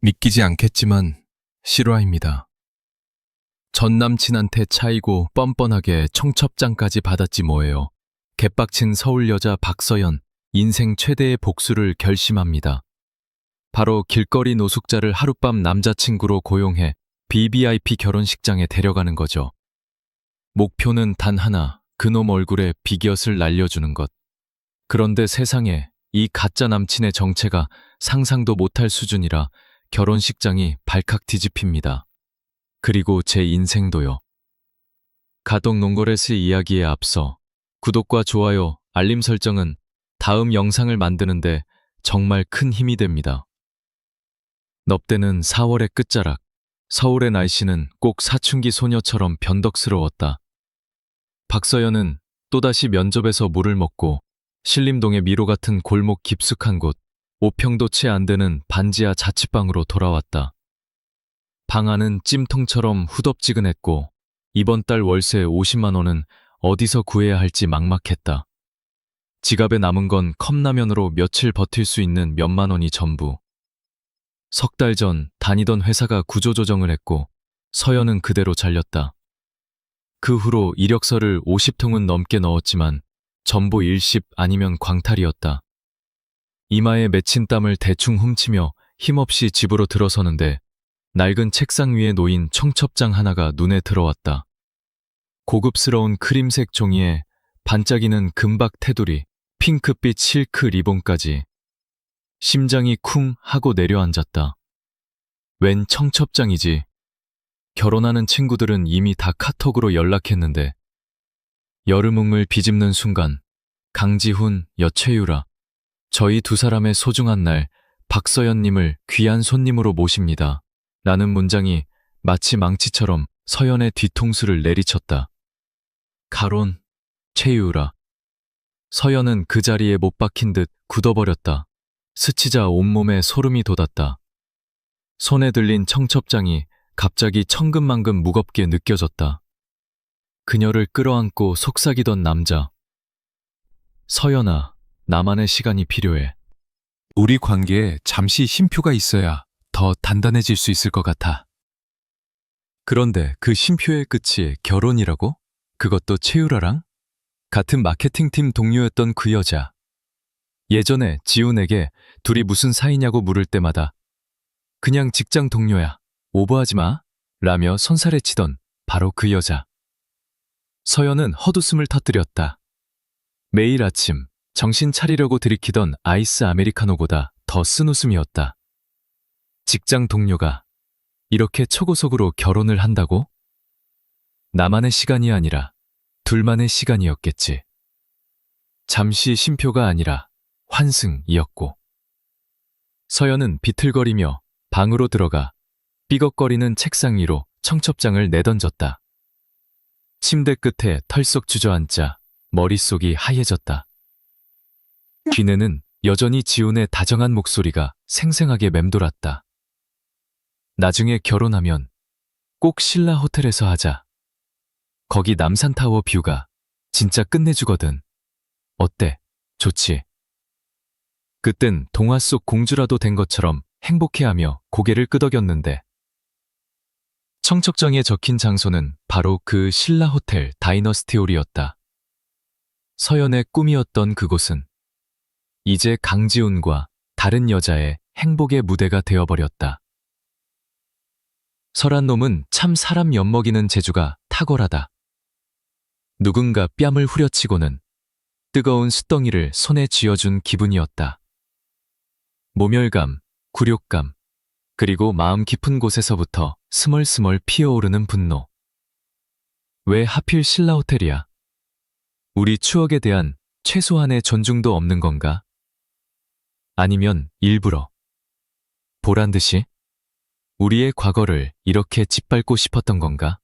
믿기지 않겠지만 실화입니다. 전 남친한테 차이고 뻔뻔하게 청첩장까지 받았지 뭐예요. 개빡친 서울 여자 박서연, 인생 최대의 복수를 결심합니다. 바로 길거리 노숙자를 하룻밤 남자친구로 고용해 VVIP 결혼식장에 데려가는 거죠. 목표는 단 하나, 그놈 얼굴에 비곁을 날려주는 것. 그런데 세상에 이 가짜 남친의 정체가 상상도 못할 수준이라 결혼식장이 발칵 뒤집힙니다. 그리고 제 인생도요. 가동 롱거레스 이야기에 앞서 구독과 좋아요, 알림 설정은 다음 영상을 만드는데 정말 큰 힘이 됩니다. 넙대는 4월의 끝자락, 서울의 날씨는 꼭 사춘기 소녀처럼 변덕스러웠다. 박서연은 또다시 면접에서 물을 먹고 신림동의 미로 같은 골목 깊숙한 곳, 5평도 채 안 되는 반지하 자취방으로 돌아왔다. 방 안은 찜통처럼 후덥지근했고 이번 달 월세 50만 원은 어디서 구해야 할지 막막했다. 지갑에 남은 건 컵라면으로 며칠 버틸 수 있는 몇만 원이 전부. 석 달 전 다니던 회사가 구조조정을 했고 서연은 그대로 잘렸다. 그 후로 이력서를 50통은 넘게 넣었지만 전부 일십 아니면 광탈이었다. 이마에 맺힌 땀을 대충 훔치며 힘없이 집으로 들어서는데 낡은 책상 위에 놓인 청첩장 하나가 눈에 들어왔다. 고급스러운 크림색 종이에 반짝이는 금박 테두리, 핑크빛 실크 리본까지. 심장이 쿵 하고 내려앉았다. 웬 청첩장이지. 결혼하는 친구들은 이미 다 카톡으로 연락했는데 여름웅을 비집는 순간 강지훈, 여최유라, 저희 두 사람의 소중한 날 박서연님을 귀한 손님으로 모십니다. 라는 문장이 마치 망치처럼 서연의 뒤통수를 내리쳤다. 가론, 최유라. 서연은 그 자리에 못 박힌 듯 굳어버렸다. 스치자 온몸에 소름이 돋았다. 손에 들린 청첩장이 갑자기 천근만근 무겁게 느껴졌다. 그녀를 끌어안고 속삭이던 남자. 서연아, 나만의 시간이 필요해. 우리 관계에 잠시 쉼표가 있어야 더 단단해질 수 있을 것 같아. 그런데 그 쉼표의 끝이 결혼이라고? 그것도 최유라랑? 같은 마케팅팀 동료였던 그 여자. 예전에 지훈에게 둘이 무슨 사이냐고 물을 때마다 그냥 직장 동료야, 오버하지 마, 라며 손살에 치던 바로 그 여자. 서연은 헛웃음을 터뜨렸다. 매일 아침 정신 차리려고 들이키던 아이스 아메리카노보다 더 쓴 웃음이었다. 직장 동료가 이렇게 초고속으로 결혼을 한다고? 나만의 시간이 아니라 둘만의 시간이었겠지. 잠시 쉼표가 아니라 환승이었고. 서연은 비틀거리며 방으로 들어가 삐걱거리는 책상 위로 청첩장을 내던졌다. 침대 끝에 털썩 주저앉자 머릿속이 하얘졌다. 귀내는 여전히 지훈의 다정한 목소리가 생생하게 맴돌았다. 나중에 결혼하면 꼭 신라 호텔에서 하자. 거기 남산타워 뷰가 진짜 끝내주거든. 어때? 좋지? 그땐 동화 속 공주라도 된 것처럼 행복해하며 고개를 끄덕였는데 청첩장에 적힌 장소는 바로 그 신라 호텔 다이너스티홀이었다. 서연의 꿈이었던 그곳은 이제 강지훈과 다른 여자의 행복의 무대가 되어버렸다. 설한 놈은 참 사람 엿먹이는 재주가 탁월하다. 누군가 뺨을 후려치고는 뜨거운 숫덩이를 손에 쥐어준 기분이었다. 모멸감, 굴욕감, 그리고 마음 깊은 곳에서부터 스멀스멀 피어오르는 분노. 왜 하필 신라 호텔이야? 우리 추억에 대한 최소한의 존중도 없는 건가? 아니면 일부러 보란듯이 우리의 과거를 이렇게 짓밟고 싶었던 건가?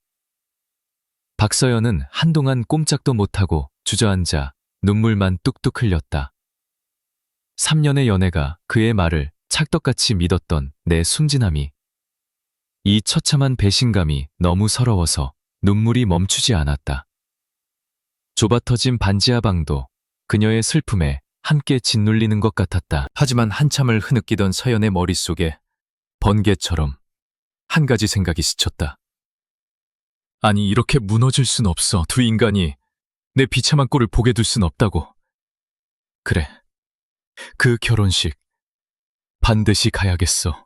박서연은 한동안 꼼짝도 못하고 주저앉아 눈물만 뚝뚝 흘렸다. 3년의 연애가 그의 말을 찰떡같이 믿었던 내 순진함이, 이 처참한 배신감이 너무 서러워서 눈물이 멈추지 않았다. 좁아터진 반지하 방도 그녀의 슬픔에 함께 짓눌리는 것 같았다. 하지만 한참을 흐느끼던 서연의 머릿속에 번개처럼 한 가지 생각이 스쳤다. 아니, 이렇게 무너질 순 없어. 두 인간이 내 비참한 꼴을 보게 둘 순 없다고. 그래, 그 결혼식 반드시 가야겠어.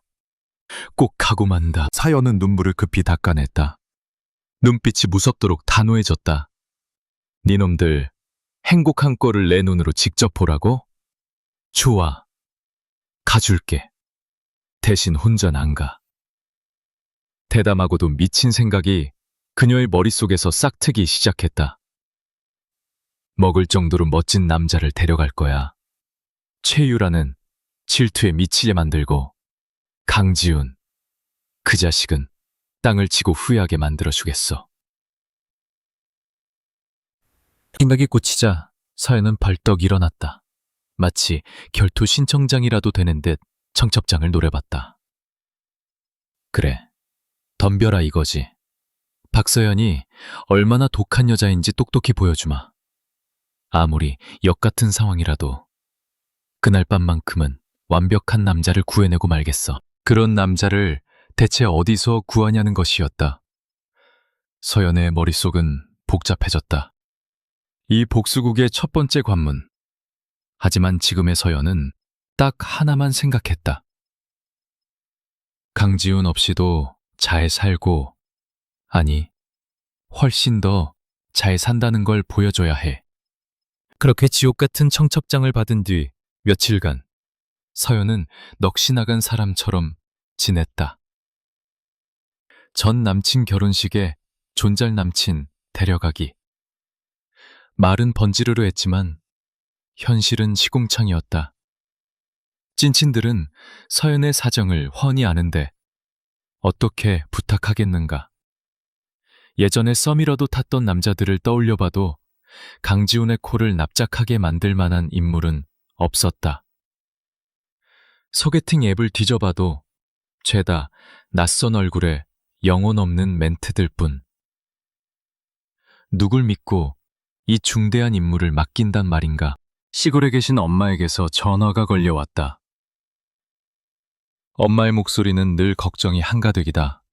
꼭 가고 만다. 서연은 눈물을 급히 닦아냈다. 눈빛이 무섭도록 단호해졌다. 니놈들 행복한 꼴을 내 눈으로 직접 보라고? 좋아, 가줄게. 대신 혼자는 안 가. 대담하고도 미친 생각이 그녀의 머릿속에서 싹트기 시작했다. 먹을 정도로 멋진 남자를 데려갈 거야. 최유라는 질투에 미치게 만들고, 강지훈, 그 자식은 땅을 치고 후회하게 만들어주겠어. 생각이 꽂히자 서연은 벌떡 일어났다. 마치 결투 신청장이라도 되는 듯 청첩장을 노려봤다. 그래, 덤벼라 이거지. 박서연이 얼마나 독한 여자인지 똑똑히 보여주마. 아무리 역같은 상황이라도 그날 밤만큼은 완벽한 남자를 구해내고 말겠어. 그런 남자를 대체 어디서 구하냐는 것이었다. 서연의 머릿속은 복잡해졌다. 이 복수국의 첫 번째 관문. 하지만 지금의 서연은 딱 하나만 생각했다. 강지훈 없이도 잘 살고, 아니, 훨씬 더 잘 산다는 걸 보여줘야 해. 그렇게 지옥 같은 청첩장을 받은 뒤 며칠간 서연은 넋이 나간 사람처럼 지냈다. 전 남친 결혼식에 존잘 남친 데려가기. 말은 번지르르 했지만 현실은 시궁창이었다. 찐친들은 서연의 사정을 훤히 아는데 어떻게 부탁하겠는가. 예전에 썸이라도 탔던 남자들을 떠올려봐도 강지훈의 코를 납작하게 만들 만한 인물은 없었다. 소개팅 앱을 뒤져봐도 죄다 낯선 얼굴에 영혼 없는 멘트들 뿐. 누굴 믿고 이 중대한 임무를 맡긴단 말인가. 시골에 계신 엄마에게서 전화가 걸려왔다. 엄마의 목소리는 늘 걱정이 한가득이다.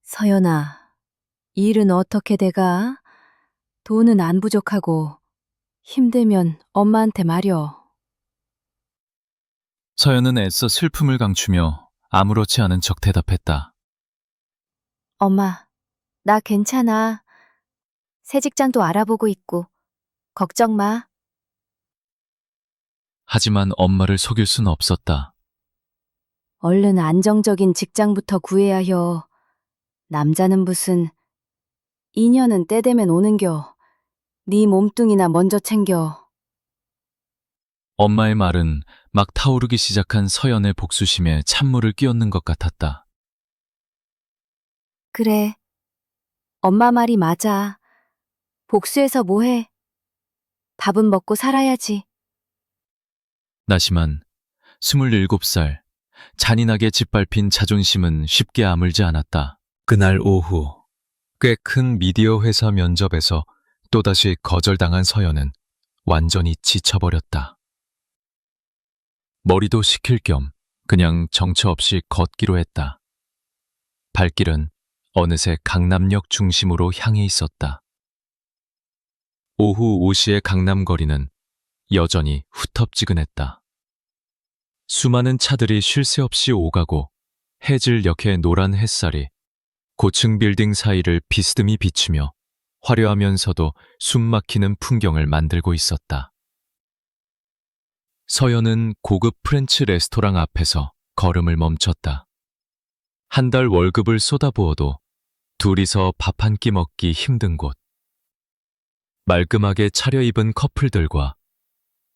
서연아, 일은 어떻게 돼가? 돈은 안 부족하고 힘들면 엄마한테 말여. 서연은 애써 슬픔을 감추며 아무렇지 않은 척 대답했다. 엄마, 나 괜찮아. 새 직장도 알아보고 있고 걱정 마. 하지만 엄마를 속일 수는 없었다. 얼른 안정적인 직장부터 구해야 혀. 남자는 무슨 인연은 때 되면 오는겨. 네 몸뚱이나 먼저 챙겨. 엄마의 말은 막 타오르기 시작한 서연의 복수심에 찬물을 끼얹는 것 같았다. 그래, 엄마 말이 맞아. 복수해서 뭐해? 밥은 먹고 살아야지. 나시만 27살, 잔인하게 짓밟힌 자존심은 쉽게 아물지 않았다. 그날 오후, 꽤 큰 미디어 회사 면접에서 또다시 거절당한 서연은 완전히 지쳐버렸다. 머리도 식힐 겸 그냥 정처 없이 걷기로 했다. 발길은 어느새 강남역 중심으로 향해 있었다. 오후 5시의 강남거리는 여전히 후텁지근했다. 수많은 차들이 쉴 새 없이 오가고 해질녘의 노란 햇살이 고층 빌딩 사이를 비스듬히 비추며 화려하면서도 숨막히는 풍경을 만들고 있었다. 서연은 고급 프렌치 레스토랑 앞에서 걸음을 멈췄다. 한 달 월급을 쏟아부어도 둘이서 밥 한 끼 먹기 힘든 곳. 말끔하게 차려입은 커플들과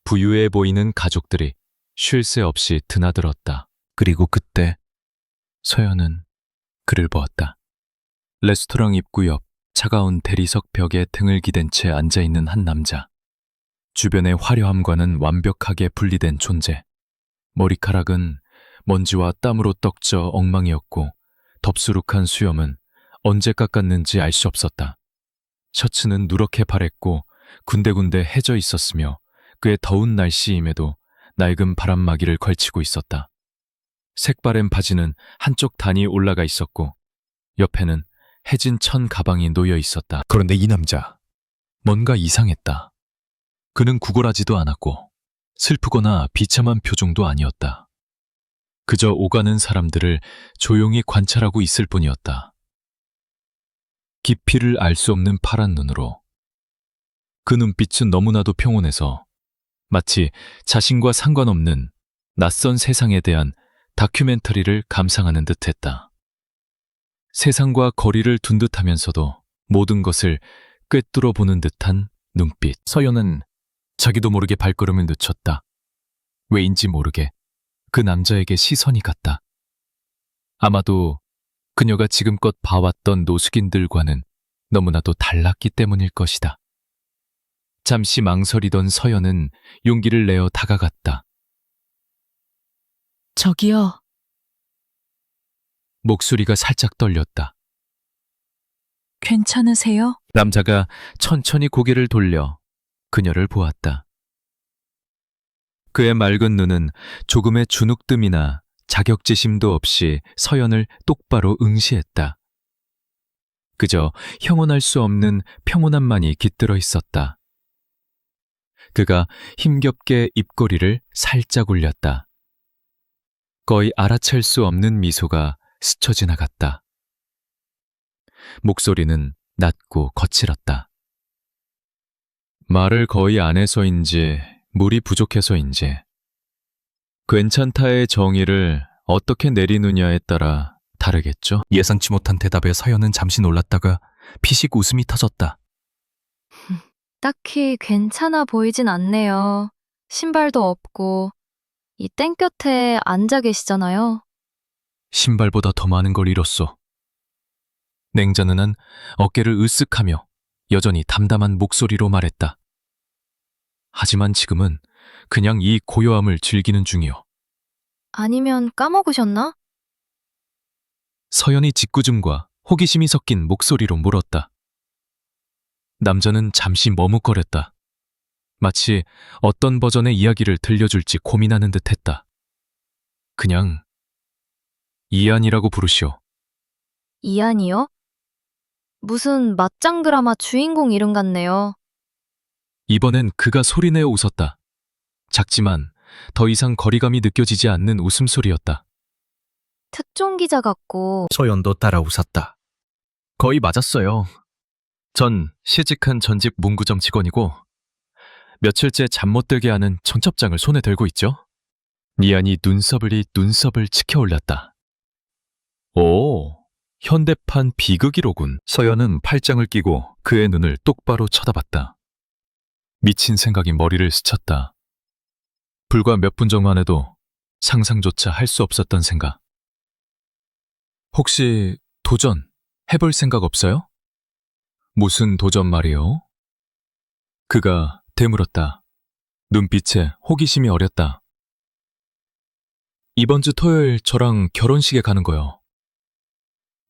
부유해 보이는 가족들이 쉴 새 없이 드나들었다. 그리고 그때 서연은 그를 보았다. 레스토랑 입구 옆 차가운 대리석 벽에 등을 기댄 채 앉아있는 한 남자. 주변의 화려함과는 완벽하게 분리된 존재. 머리카락은 먼지와 땀으로 떡져 엉망이었고 덥수룩한 수염은 언제 깎았는지 알 수 없었다. 셔츠는 누렇게 바랬고 군데군데 해져 있었으며 꽤 더운 날씨임에도 낡은 바람막이를 걸치고 있었다. 색바랜 바지는 한쪽 단이 올라가 있었고 옆에는 해진 천 가방이 놓여 있었다. 그런데 이 남자, 뭔가 이상했다. 그는 구걸하지도 않았고 슬프거나 비참한 표정도 아니었다. 그저 오가는 사람들을 조용히 관찰하고 있을 뿐이었다. 깊이를 알 수 없는 파란 눈으로. 그 눈빛은 너무나도 평온해서 마치 자신과 상관없는 낯선 세상에 대한 다큐멘터리를 감상하는 듯했다. 세상과 거리를 둔 듯하면서도 모든 것을 꿰뚫어 보는 듯한 눈빛. 서연은 자기도 모르게 발걸음을 늦췄다. 왜인지 모르게 그 남자에게 시선이 갔다. 아마도 그녀가 지금껏 봐왔던 노숙인들과는 너무나도 달랐기 때문일 것이다. 잠시 망설이던 서연은 용기를 내어 다가갔다. 저기요. 목소리가 살짝 떨렸다. 괜찮으세요? 남자가 천천히 고개를 돌려 그녀를 보았다. 그의 맑은 눈은 조금의 주눅듦이나 자격지심도 없이 서연을 똑바로 응시했다. 그저 형언할 수 없는 평온함만이 깃들어 있었다. 그가 힘겹게 입꼬리를 살짝 올렸다. 거의 알아챌 수 없는 미소가 스쳐 지나갔다. 목소리는 낮고 거칠었다. 말을 거의 안 해서인지 물이 부족해서인지 괜찮다의 정의를 어떻게 내리느냐에 따라 다르겠죠? 예상치 못한 대답에 서연은 잠시 놀랐다가 피식 웃음이 터졌다. 딱히 괜찮아 보이진 않네요. 신발도 없고 이 땡볕에 앉아 계시잖아요. 신발보다 더 많은 걸 잃었소. 냉자는한 어깨를 으쓱하며 여전히 담담한 목소리로 말했다. 하지만 지금은 그냥 이 고요함을 즐기는 중이오. 아니면 까먹으셨나? 서연이 짓궂음과 호기심이 섞인 목소리로 물었다. 남자는 잠시 머뭇거렸다. 마치 어떤 버전의 이야기를 들려줄지 고민하는 듯했다. 그냥 이안이라고 부르시오. 이안이요? 무슨 맞짱 드라마 주인공 이름 같네요. 이번엔 그가 소리내어 웃었다. 작지만 더 이상 거리감이 느껴지지 않는 웃음소리였다. 특종 기자 같고 서연도 따라 웃었다. 거의 맞았어요. 전 시직한 전직 문구점 직원이고 며칠째 잠 못 들게 하는 청첩장을 손에 들고 있죠. 이안이 눈썹을 치켜 올렸다. 오, 현대판 비극이로군. 서연은 팔짱을 끼고 그의 눈을 똑바로 쳐다봤다. 미친 생각이 머리를 스쳤다. 불과 몇 분 전만 해도 상상조차 할 수 없었던 생각. 혹시 도전 해볼 생각 없어요? 무슨 도전 말이요? 그가 되물었다. 눈빛에 호기심이 어렸다. 이번 주 토요일 저랑 결혼식에 가는 거요.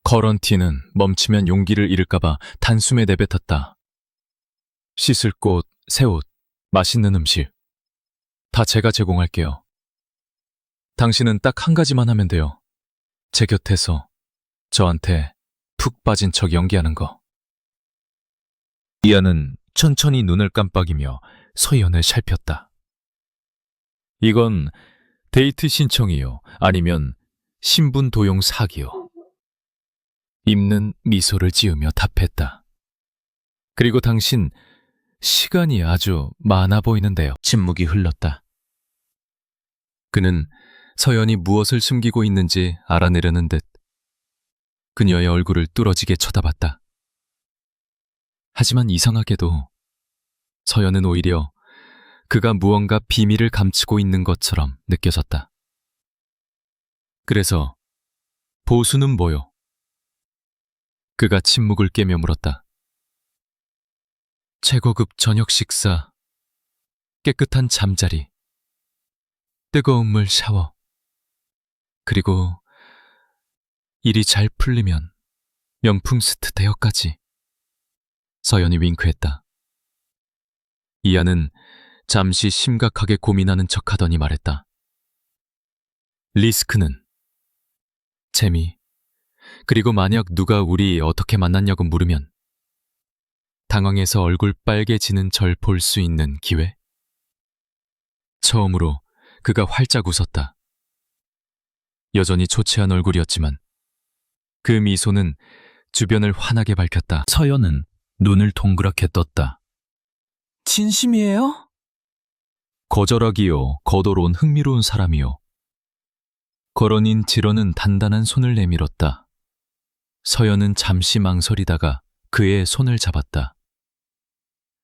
커런티는 멈추면 용기를 잃을까봐 단숨에 내뱉었다. 씻을 곳, 새 옷, 맛있는 음식. 다 제가 제공할게요. 당신은 딱 한 가지만 하면 돼요. 제 곁에서 저한테 푹 빠진 척 연기하는 거. 이안은 천천히 눈을 깜빡이며 서연을 살폈다. 이건 데이트 신청이요? 아니면 신분 도용 사기요? 입는 미소를 지으며 답했다. 그리고 당신 시간이 아주 많아 보이는데요. 침묵이 흘렀다. 그는 서연이 무엇을 숨기고 있는지 알아내려는 듯 그녀의 얼굴을 뚫어지게 쳐다봤다. 하지만 이상하게도 서연은 오히려 그가 무언가 비밀을 감추고 있는 것처럼 느껴졌다. 그래서 보수는 뭐요? 그가 침묵을 깨며 물었다. 최고급 저녁 식사, 깨끗한 잠자리, 뜨거운 물 샤워, 그리고 일이 잘 풀리면 명품 스트 대여까지. 서연이 윙크했다. 이안은 잠시 심각하게 고민하는 척하더니 말했다. 리스크는 재미, 그리고 만약 누가 우리 어떻게 만났냐고 물으면 당황해서 얼굴 빨개지는 절 볼 수 있는 기회? 처음으로 그가 활짝 웃었다. 여전히 초췌한 얼굴이었지만 그 미소는 주변을 환하게 밝혔다. 서연은 눈을 동그랗게 떴다. 진심이에요? 거절하기요, 거도로운 흥미로운 사람이요. 걸어닌 지러는 단단한 손을 내밀었다. 서연은 잠시 망설이다가 그의 손을 잡았다.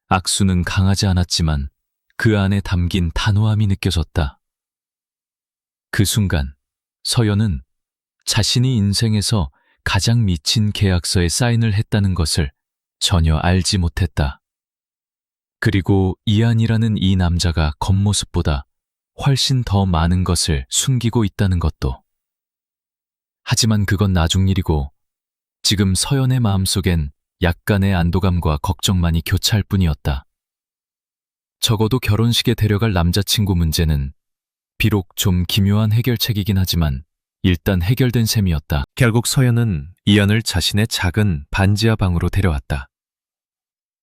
악수는 강하지 않았지만 그 안에 담긴 단호함이 느껴졌다. 그 순간 서연은 자신이 인생에서 가장 미친 계약서에 사인을 했다는 것을 전혀 알지 못했다. 그리고 이한이라는 이 남자가 겉모습보다 훨씬 더 많은 것을 숨기고 있다는 것도. 하지만 그건 나중 일이고 지금 서연의 마음속엔 약간의 안도감과 걱정만이 교차할 뿐이었다. 적어도 결혼식에 데려갈 남자친구 문제는 비록 좀 기묘한 해결책이긴 하지만 일단 해결된 셈이었다. 결국 서연은 이한을 자신의 작은 반지하 방으로 데려왔다.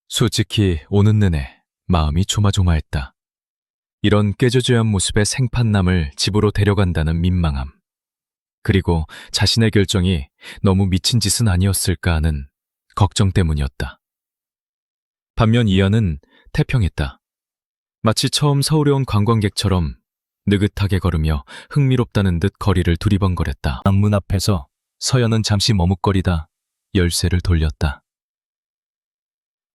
솔직히 오는 내내 마음이 조마조마했다. 이런 깨조조한 모습의 생판남을 집으로 데려간다는 민망함. 그리고 자신의 결정이 너무 미친 짓은 아니었을까 하는 걱정 때문이었다. 반면 이한은 태평했다. 마치 처음 서울에 온 관광객처럼 느긋하게 걸으며 흥미롭다는 듯 거리를 두리번거렸다. 방문 앞에서 서연은 잠시 머뭇거리다 열쇠를 돌렸다.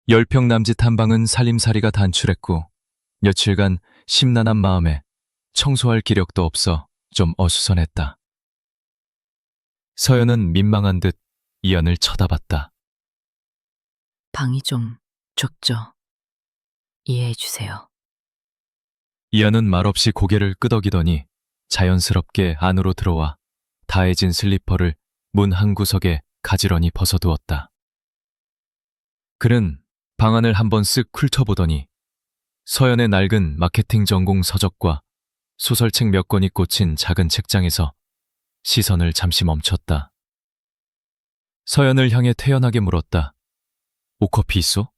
10평 남짓 한 방은 살림살이가 단출했고 며칠간 심란한 마음에 청소할 기력도 없어 좀 어수선했다. 서연은 민망한 듯 이한을 쳐다봤다. 방이 좀 좁죠. 이해해 주세요. 이한은 말없이 고개를 끄덕이더니 자연스럽게 안으로 들어와 다해진 슬리퍼를 문 한 구석에 가지런히 벗어두었다. 그는 방안을 한번 쓱 훑어보더니 서연의 낡은 마케팅 전공 서적과 소설책 몇 권이 꽂힌 작은 책장에서 시선을 잠시 멈췄다. 서연을 향해 태연하게 물었다. 오커피 있어?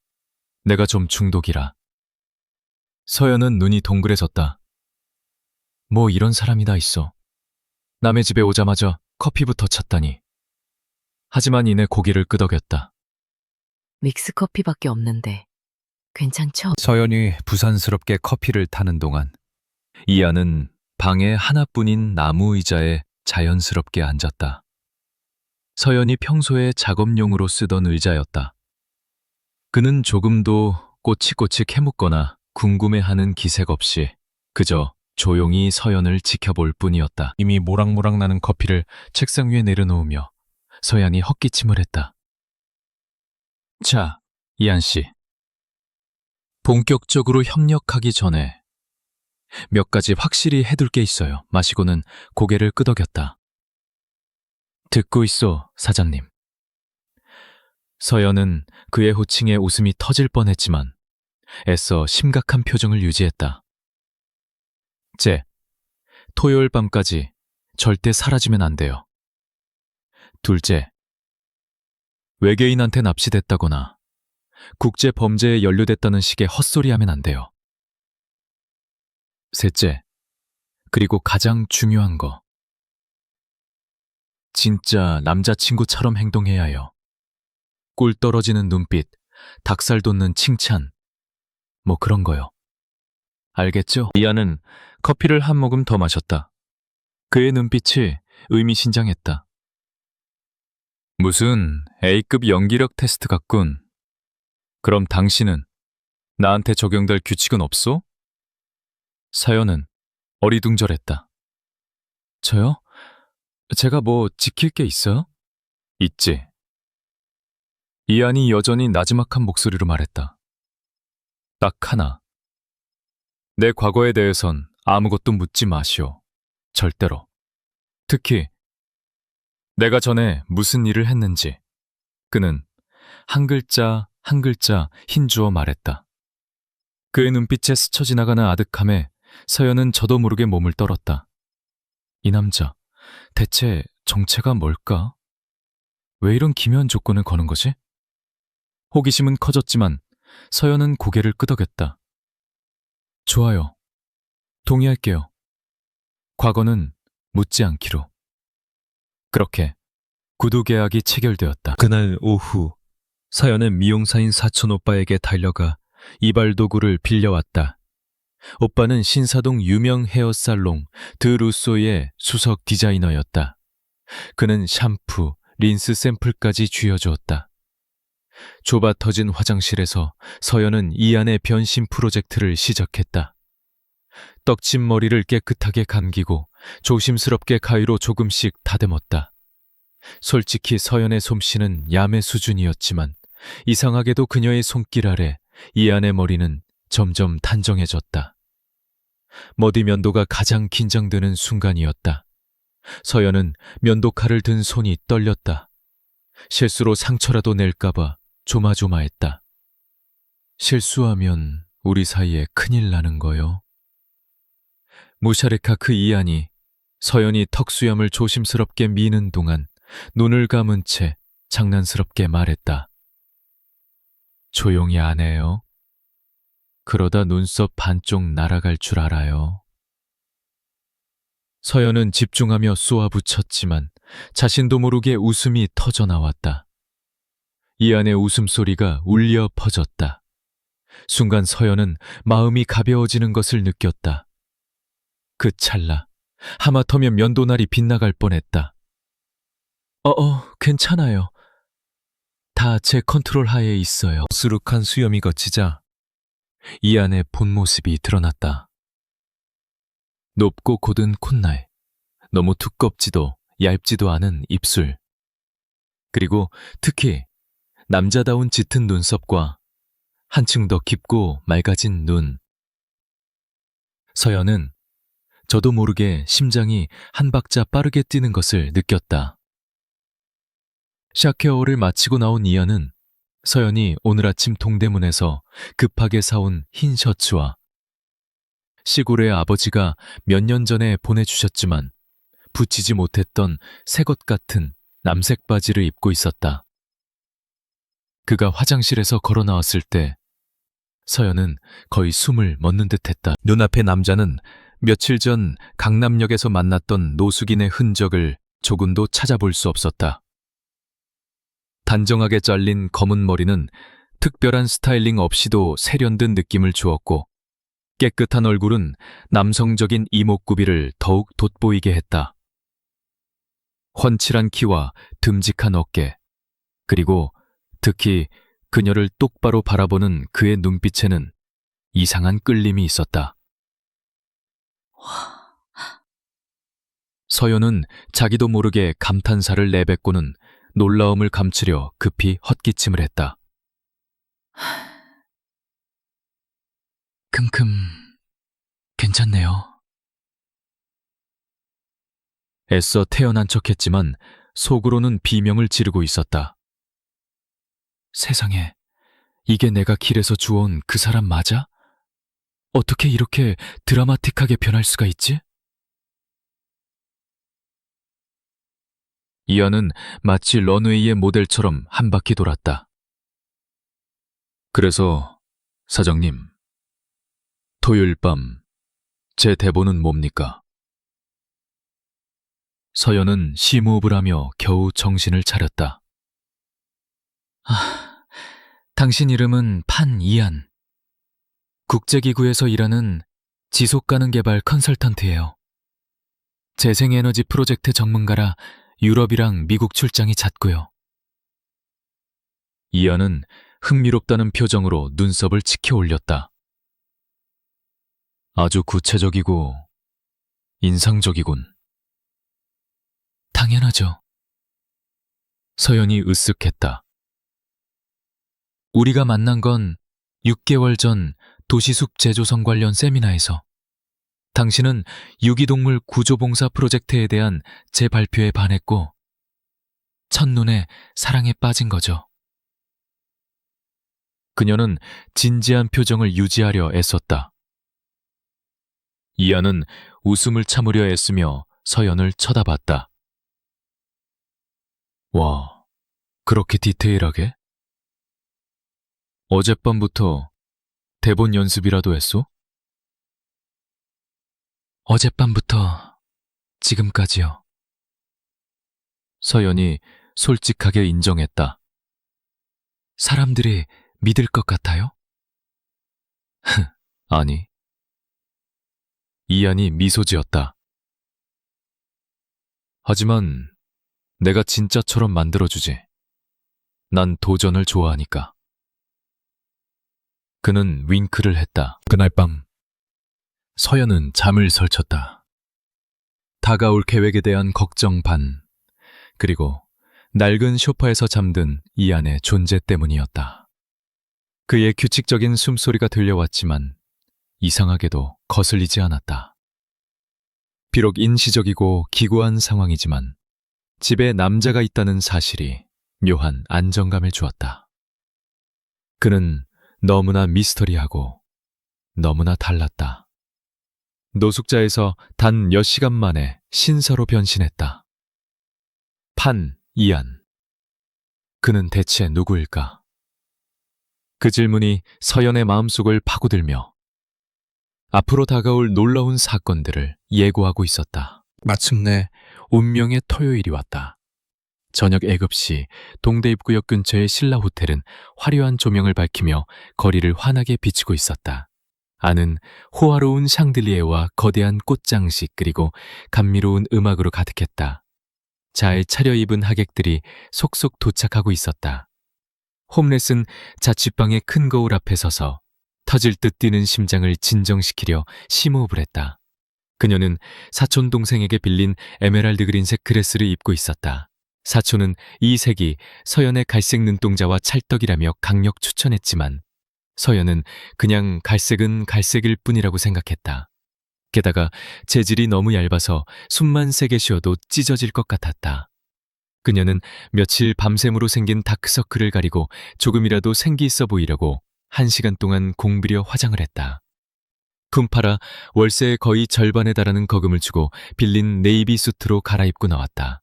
내가 좀 중독이라. 서연은 눈이 동그래졌다. 뭐 이런 사람이 다 있어. 남의 집에 오자마자 커피부터 찾다니. 하지만 이내 고개를 끄덕였다. 믹스커피밖에 없는데 괜찮죠? 서연이 부산스럽게 커피를 타는 동안 이한은 방에 하나뿐인 나무 의자에 자연스럽게 앉았다. 서연이 평소에 작업용으로 쓰던 의자였다. 그는 조금도 꼬치꼬치 캐묻거나 궁금해하는 기색 없이 그저 조용히 서연을 지켜볼 뿐이었다. 이미 모락모락 나는 커피를 책상 위에 내려놓으며 서연이 헛기침을 했다. 자, 이한 씨. 본격적으로 협력하기 전에 몇 가지 확실히 해둘 게 있어요. 마시고는 고개를 끄덕였다. 듣고 있어, 사장님. 서연은 그의 호칭에 웃음이 터질 뻔했지만 애써 심각한 표정을 유지했다. 토요일 밤까지 절대 사라지면 안 돼요. 둘째, 외계인한테 납치됐다거나 국제 범죄에 연루됐다는 식의 헛소리하면 안 돼요. 셋째, 그리고 가장 중요한 거. 진짜 남자친구처럼 행동해야 해요. 꿀 떨어지는 눈빛, 닭살 돋는 칭찬, 뭐 그런 거요. 알겠죠? 이한은 커피를 한 모금 더 마셨다. 그의 눈빛이 의미심장했다. 무슨 A급 연기력 테스트 같군. 그럼 당신은 나한테 적용될 규칙은 없소? 서연은 어리둥절했다. 저요? 제가 뭐 지킬 게 있어요? 있지. 이한이 여전히 나지막한 목소리로 말했다. 딱 하나. 내 과거에 대해선 아무것도 묻지 마시오. 절대로. 특히 내가 전에 무슨 일을 했는지. 그는 한 글자 한 글자 힘주어 말했다. 그의 눈빛에 스쳐 지나가는 아득함에 서연은 저도 모르게 몸을 떨었다. 이 남자 대체 정체가 뭘까? 왜 이런 기묘한 조건을 거는 거지? 호기심은 커졌지만 서연은 고개를 끄덕였다. 좋아요. 동의할게요. 과거는 묻지 않기로. 그렇게 구두 계약이 체결되었다. 그날 오후 서연은 미용사인 사촌 오빠에게 달려가 이발 도구를 빌려왔다. 오빠는 신사동 유명 헤어살롱 드루소의 수석 디자이너였다. 그는 샴푸, 린스 샘플까지 쥐어주었다. 좁아 터진 화장실에서 서연은 이안의 변신 프로젝트를 시작했다. 떡진 머리를 깨끗하게 감기고 조심스럽게 가위로 조금씩 다듬었다. 솔직히 서연의 솜씨는 야매 수준이었지만 이상하게도 그녀의 손길 아래 이안의 머리는 점점 단정해졌다. 머리 면도가 가장 긴장되는 순간이었다. 서연은 면도칼을 든 손이 떨렸다. 실수로 상처라도 낼까봐 조마조마했다. 실수하면 우리 사이에 큰일 나는 거요. 무샤르카 그 이안이 서연이 턱수염을 조심스럽게 미는 동안 눈을 감은 채 장난스럽게 말했다. 조용히 안 해요. 그러다 눈썹 반쪽 날아갈 줄 알아요. 서연은 집중하며 쏘아붙였지만 자신도 모르게 웃음이 터져나왔다. 이안의 웃음소리가 울려 퍼졌다. 순간 서연은 마음이 가벼워지는 것을 느꼈다. 그 찰나 하마터면 면도날이 빗나갈 뻔했다. 괜찮아요. 다 제 컨트롤 하에 있어요. 수룩한 수염이 거치자 이안의 본 모습이 드러났다. 높고 곧은 콧날, 너무 두껍지도 얇지도 않은 입술, 그리고 특히 남자다운 짙은 눈썹과 한층 더 깊고 맑아진 눈. 서연은 저도 모르게 심장이 한 박자 빠르게 뛰는 것을 느꼈다. 샤케어를 마치고 나온 이안은 서연이 오늘 아침 동대문에서 급하게 사온 흰 셔츠와 시골의 아버지가 몇 년 전에 보내주셨지만 붙이지 못했던 새것 같은 남색 바지를 입고 있었다. 그가 화장실에서 걸어 나왔을 때 서연은 거의 숨을 멎는 듯했다. 눈앞의 남자는 며칠 전 강남역에서 만났던 노숙인의 흔적을 조금도 찾아볼 수 없었다. 단정하게 잘린 검은 머리는 특별한 스타일링 없이도 세련된 느낌을 주었고 깨끗한 얼굴은 남성적인 이목구비를 더욱 돋보이게 했다. 훤칠한 키와 듬직한 어깨, 그리고 특히 그녀를 똑바로 바라보는 그의 눈빛에는 이상한 끌림이 있었다. 서연은 자기도 모르게 감탄사를 내뱉고는 놀라움을 감추려 급히 헛기침을 했다. 큼큼 괜찮네요. 애써 태어난 척했지만 속으로는 비명을 지르고 있었다. 세상에, 이게 내가 길에서 주워온 그 사람 맞아? 어떻게 이렇게 드라마틱하게 변할 수가 있지? 이안은 마치 런웨이의 모델처럼 한 바퀴 돌았다. 그래서 사장님, 토요일 밤 제 대본은 뭡니까? 서연은 심호흡을 하며 겨우 정신을 차렸다. 당신 이름은 판이안. 국제기구에서 일하는 지속가능 개발 컨설턴트예요. 재생에너지 프로젝트 전문가라 유럽이랑 미국 출장이 잦고요. 이안은 흥미롭다는 표정으로 눈썹을 치켜 올렸다. 아주 구체적이고 인상적이군. 당연하죠. 서연이 으쓱했다. 우리가 만난 건 6개월 전 도시숲 재조성 관련 세미나에서 당신은 유기동물 구조봉사 프로젝트에 대한 제 발표에 반했고 첫눈에 사랑에 빠진 거죠. 그녀는 진지한 표정을 유지하려 애썼다. 이안은 웃음을 참으려 애쓰며 서연을 쳐다봤다. 와, 그렇게 디테일하게? 어젯밤부터 대본 연습이라도 했소? 어젯밤부터 지금까지요. 서연이 솔직하게 인정했다. 사람들이 믿을 것 같아요? 아니. 이안이 미소 지었다. 하지만 내가 진짜처럼 만들어주지. 난 도전을 좋아하니까. 그는 윙크를 했다. 그날 밤 서연은 잠을 설쳤다. 다가올 계획에 대한 걱정 반, 그리고 낡은 소파에서 잠든 이안의 존재 때문이었다. 그의 규칙적인 숨소리가 들려왔지만 이상하게도 거슬리지 않았다. 비록 인시적이고 기구한 상황이지만 집에 남자가 있다는 사실이 묘한 안정감을 주었다. 그는 너무나 미스터리하고 너무나 달랐다. 노숙자에서 단 몇 시간 만에 신사로 변신했다. 판 이안. 그는 대체 누구일까? 그 질문이 서연의 마음속을 파고들며 앞으로 다가올 놀라운 사건들을 예고하고 있었다. 마침내 운명의 토요일이 왔다. 저녁 애급시 동대 입구역 근처의 신라 호텔은 화려한 조명을 밝히며 거리를 환하게 비추고 있었다. 안은 호화로운 샹들리에와 거대한 꽃장식 그리고 감미로운 음악으로 가득했다. 잘 차려입은 하객들이 속속 도착하고 있었다. 홈렛은 자취방의 큰 거울 앞에 서서 터질 듯 뛰는 심장을 진정시키려 심호흡을 했다. 그녀는 사촌 동생에게 빌린 에메랄드 그린색 드레스를 입고 있었다. 사촌은 이 색이 서연의 갈색 눈동자와 찰떡이라며 강력 추천했지만 서연은 그냥 갈색은 갈색일 뿐이라고 생각했다. 게다가 재질이 너무 얇아서 숨만 세게 쉬어도 찢어질 것 같았다. 그녀는 며칠 밤샘으로 생긴 다크서클을 가리고 조금이라도 생기 있어 보이려고 1시간 동안 공비려 화장을 했다. 품팔아 월세의 거의 절반에 달하는 거금을 주고 빌린 네이비 수트로 갈아입고 나왔다.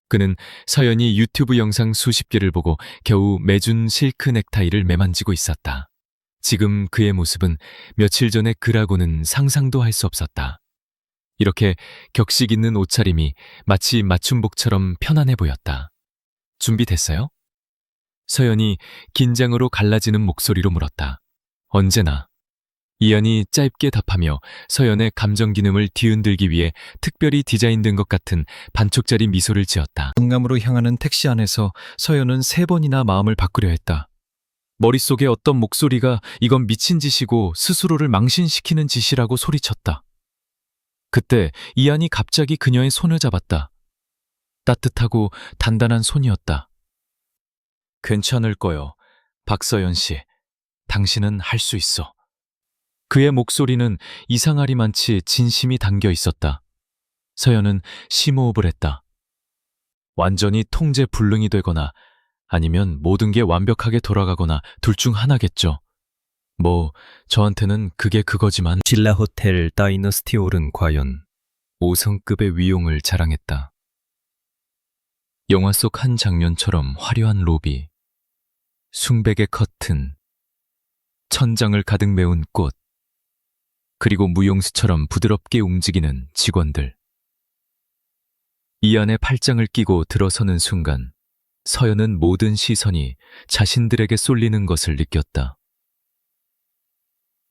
그는 서연이 유튜브 영상 수십 개를 보고 겨우 매준 실크 넥타이를 매만지고 있었다. 지금 그의 모습은 며칠 전의 그라고는 상상도 할 수 없었다. 이렇게 격식 있는 옷차림이 마치 맞춤복처럼 편안해 보였다. 준비됐어요? 서연이 긴장으로 갈라지는 목소리로 물었다. 언제나. 이안이 짧게 답하며 서연의 감정 기능을 뒤흔들기 위해 특별히 디자인된 것 같은 반쪽짜리 미소를 지었다. 강남으로 향하는 택시 안에서 서연은 3번이나 마음을 바꾸려 했다. 머릿속에 어떤 목소리가 이건 미친 짓이고 스스로를 망신시키는 짓이라고 소리쳤다. 그때 이안이 갑자기 그녀의 손을 잡았다. 따뜻하고 단단한 손이었다. 괜찮을 거요, 박서연 씨. 당신은 할 수 있어. 그의 목소리는 이상하리만치 진심이 담겨 있었다. 서연은 심호흡을 했다. 완전히 통제 불능이 되거나 아니면 모든 게 완벽하게 돌아가거나 둘 중 하나겠죠. 뭐 저한테는 그게 그거지만 신라 호텔 다이너스티홀은 과연 5성급의 위용을 자랑했다. 영화 속 한 장면처럼 화려한 로비, 숭백의 커튼, 천장을 가득 메운 꽃, 그리고 무용수처럼 부드럽게 움직이는 직원들. 이 안에 팔짱을 끼고 들어서는 순간 서연은 모든 시선이 자신들에게 쏠리는 것을 느꼈다.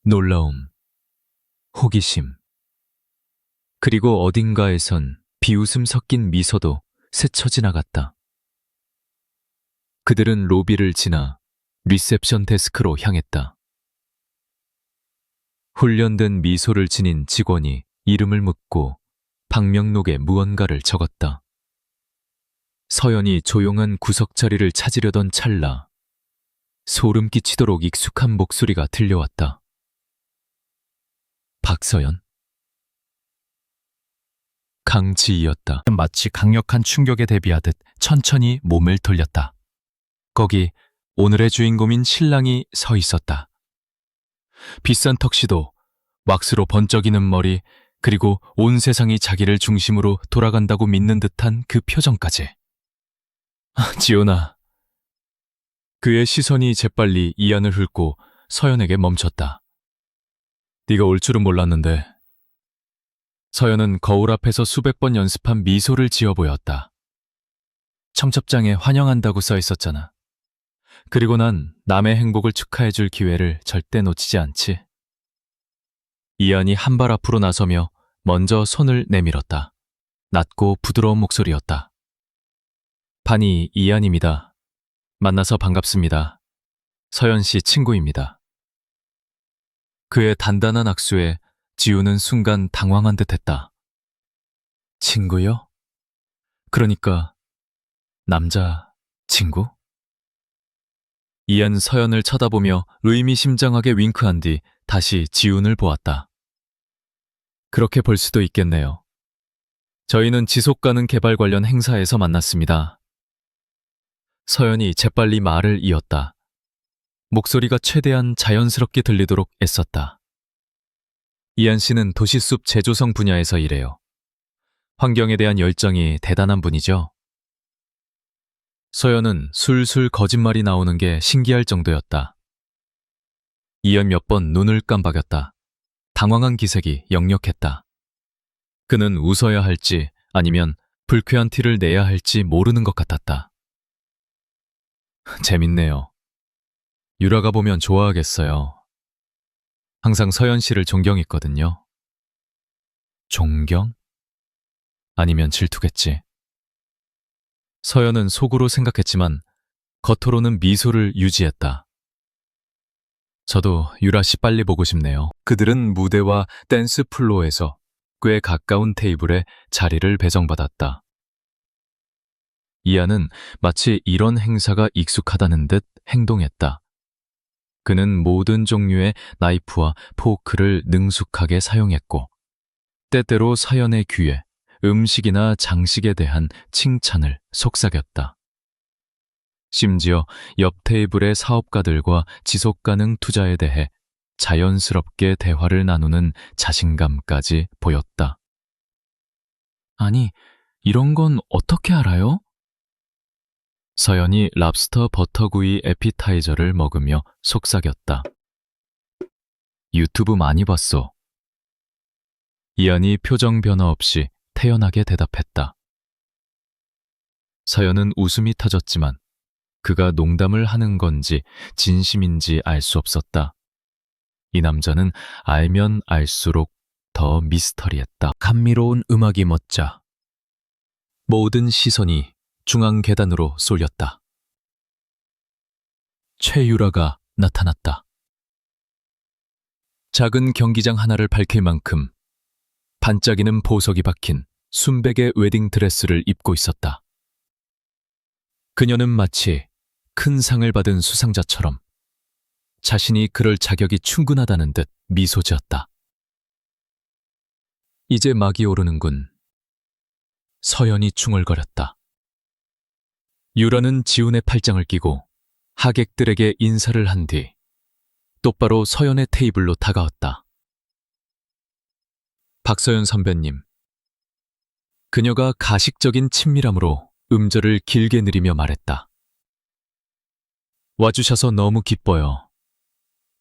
놀라움, 호기심, 그리고 어딘가에선 비웃음 섞인 미소도 스쳐 지나갔다. 그들은 로비를 지나 리셉션 데스크로 향했다. 훈련된 미소를 지닌 직원이 이름을 묻고 방명록에 무언가를 적었다. 서연이 조용한 구석 자리를 찾으려던 찰나 소름 끼치도록 익숙한 목소리가 들려왔다. 박서연? 강지희였다. 마치 강력한 충격에 대비하듯 천천히 몸을 돌렸다. 거기 오늘의 주인공인 신랑이 서 있었다. 비싼 턱시도, 왁스로 번쩍이는 머리, 그리고 온 세상이 자기를 중심으로 돌아간다고 믿는 듯한 그 표정까지. 지훈아. 그의 시선이 재빨리 이안을 훑고 서연에게 멈췄다. 네가 올 줄은 몰랐는데. 서연은 거울 앞에서 수백 번 연습한 미소를 지어 보였다. 청첩장에 환영한다고 써 있었잖아. 그리고 난 남의 행복을 축하해줄 기회를 절대 놓치지 않지. 이안이 한 발 앞으로 나서며 먼저 손을 내밀었다. 낮고 부드러운 목소리였다. 반이 이안입니다. 만나서 반갑습니다. 서연 씨 친구입니다. 그의 단단한 악수에 지우는 순간 당황한 듯했다. 친구요? 그러니까 남자 친구? 이안 서연을 쳐다보며 의미심장하게 윙크한 뒤 다시 지훈을 보았다. 그렇게 볼 수도 있겠네요. 저희는 지속가능 개발 관련 행사에서 만났습니다. 서연이 재빨리 말을 이었다. 목소리가 최대한 자연스럽게 들리도록 애썼다. 이안 씨는 도시숲 재조성 분야에서 일해요. 환경에 대한 열정이 대단한 분이죠. 서연은 술술 거짓말이 나오는 게 신기할 정도였다. 이안 몇 번 눈을 깜박였다. 당황한 기색이 역력했다. 그는 웃어야 할지 아니면 불쾌한 티를 내야 할지 모르는 것 같았다. 재밌네요. 유라가 보면 좋아하겠어요. 항상 서연 씨를 존경했거든요. 존경? 아니면 질투겠지. 서연은 속으로 생각했지만 겉으로는 미소를 유지했다. 저도 유라 씨 빨리 보고 싶네요. 그들은 무대와 댄스 플로어에서 꽤 가까운 테이블에 자리를 배정받았다. 이안은 마치 이런 행사가 익숙하다는 듯 행동했다. 그는 모든 종류의 나이프와 포크를 능숙하게 사용했고, 때때로 서연의 귀에 음식이나 장식에 대한 칭찬을 속삭였다. 심지어 옆 테이블의 사업가들과 지속가능 투자에 대해 자연스럽게 대화를 나누는 자신감까지 보였다. 아니, 이런 건 어떻게 알아요? 서연이 랍스터 버터구이 에피타이저를 먹으며 속삭였다. 유튜브 많이 봤어. 이안이 표정 변화 없이 태연하게 대답했다. 서연은 웃음이 터졌지만 그가 농담을 하는 건지 진심인지 알 수 없었다. 이 남자는 알면 알수록 더 미스터리했다. 감미로운 음악이 멎자 모든 시선이 중앙 계단으로 쏠렸다. 최유라가 나타났다. 작은 경기장 하나를 밝힐 만큼 반짝이는 보석이 박힌 순백의 웨딩 드레스를 입고 있었다. 그녀는 마치 큰 상을 받은 수상자처럼 자신이 그럴 자격이 충분하다는 듯 미소 지었다. 이제 막이 오르는군. 서연이 중얼거렸다. 유라는 지훈의 팔짱을 끼고 하객들에게 인사를 한 뒤 똑바로 서연의 테이블로 다가왔다. 박서연 선배님. 그녀가 가식적인 친밀함으로 음절을 길게 느리며 말했다. 와주셔서 너무 기뻐요.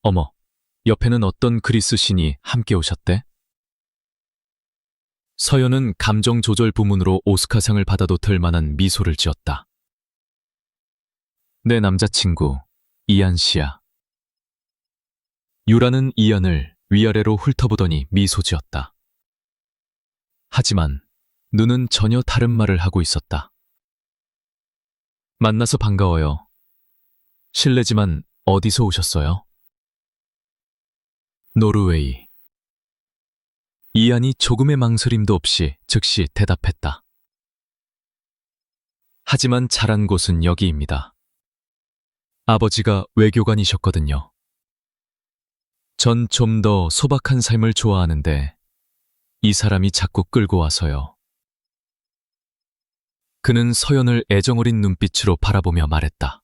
어머, 옆에는 어떤 그리스 신이 함께 오셨대? 서연은 감정 조절 부문으로 오스카상을 받아도 될 만한 미소를 지었다. 내 남자친구, 이안 씨야. 유라는 이안을 위아래로 훑어보더니 미소 지었다. 하지만 눈은 전혀 다른 말을 하고 있었다. 만나서 반가워요. 실례지만 어디서 오셨어요? 노르웨이. 이안이 조금의 망설임도 없이 즉시 대답했다. 하지만 자란 곳은 여기입니다. 아버지가 외교관이셨거든요. 전 좀 더 소박한 삶을 좋아하는데 이 사람이 자꾸 끌고 와서요. 그는 서연을 애정어린 눈빛으로 바라보며 말했다.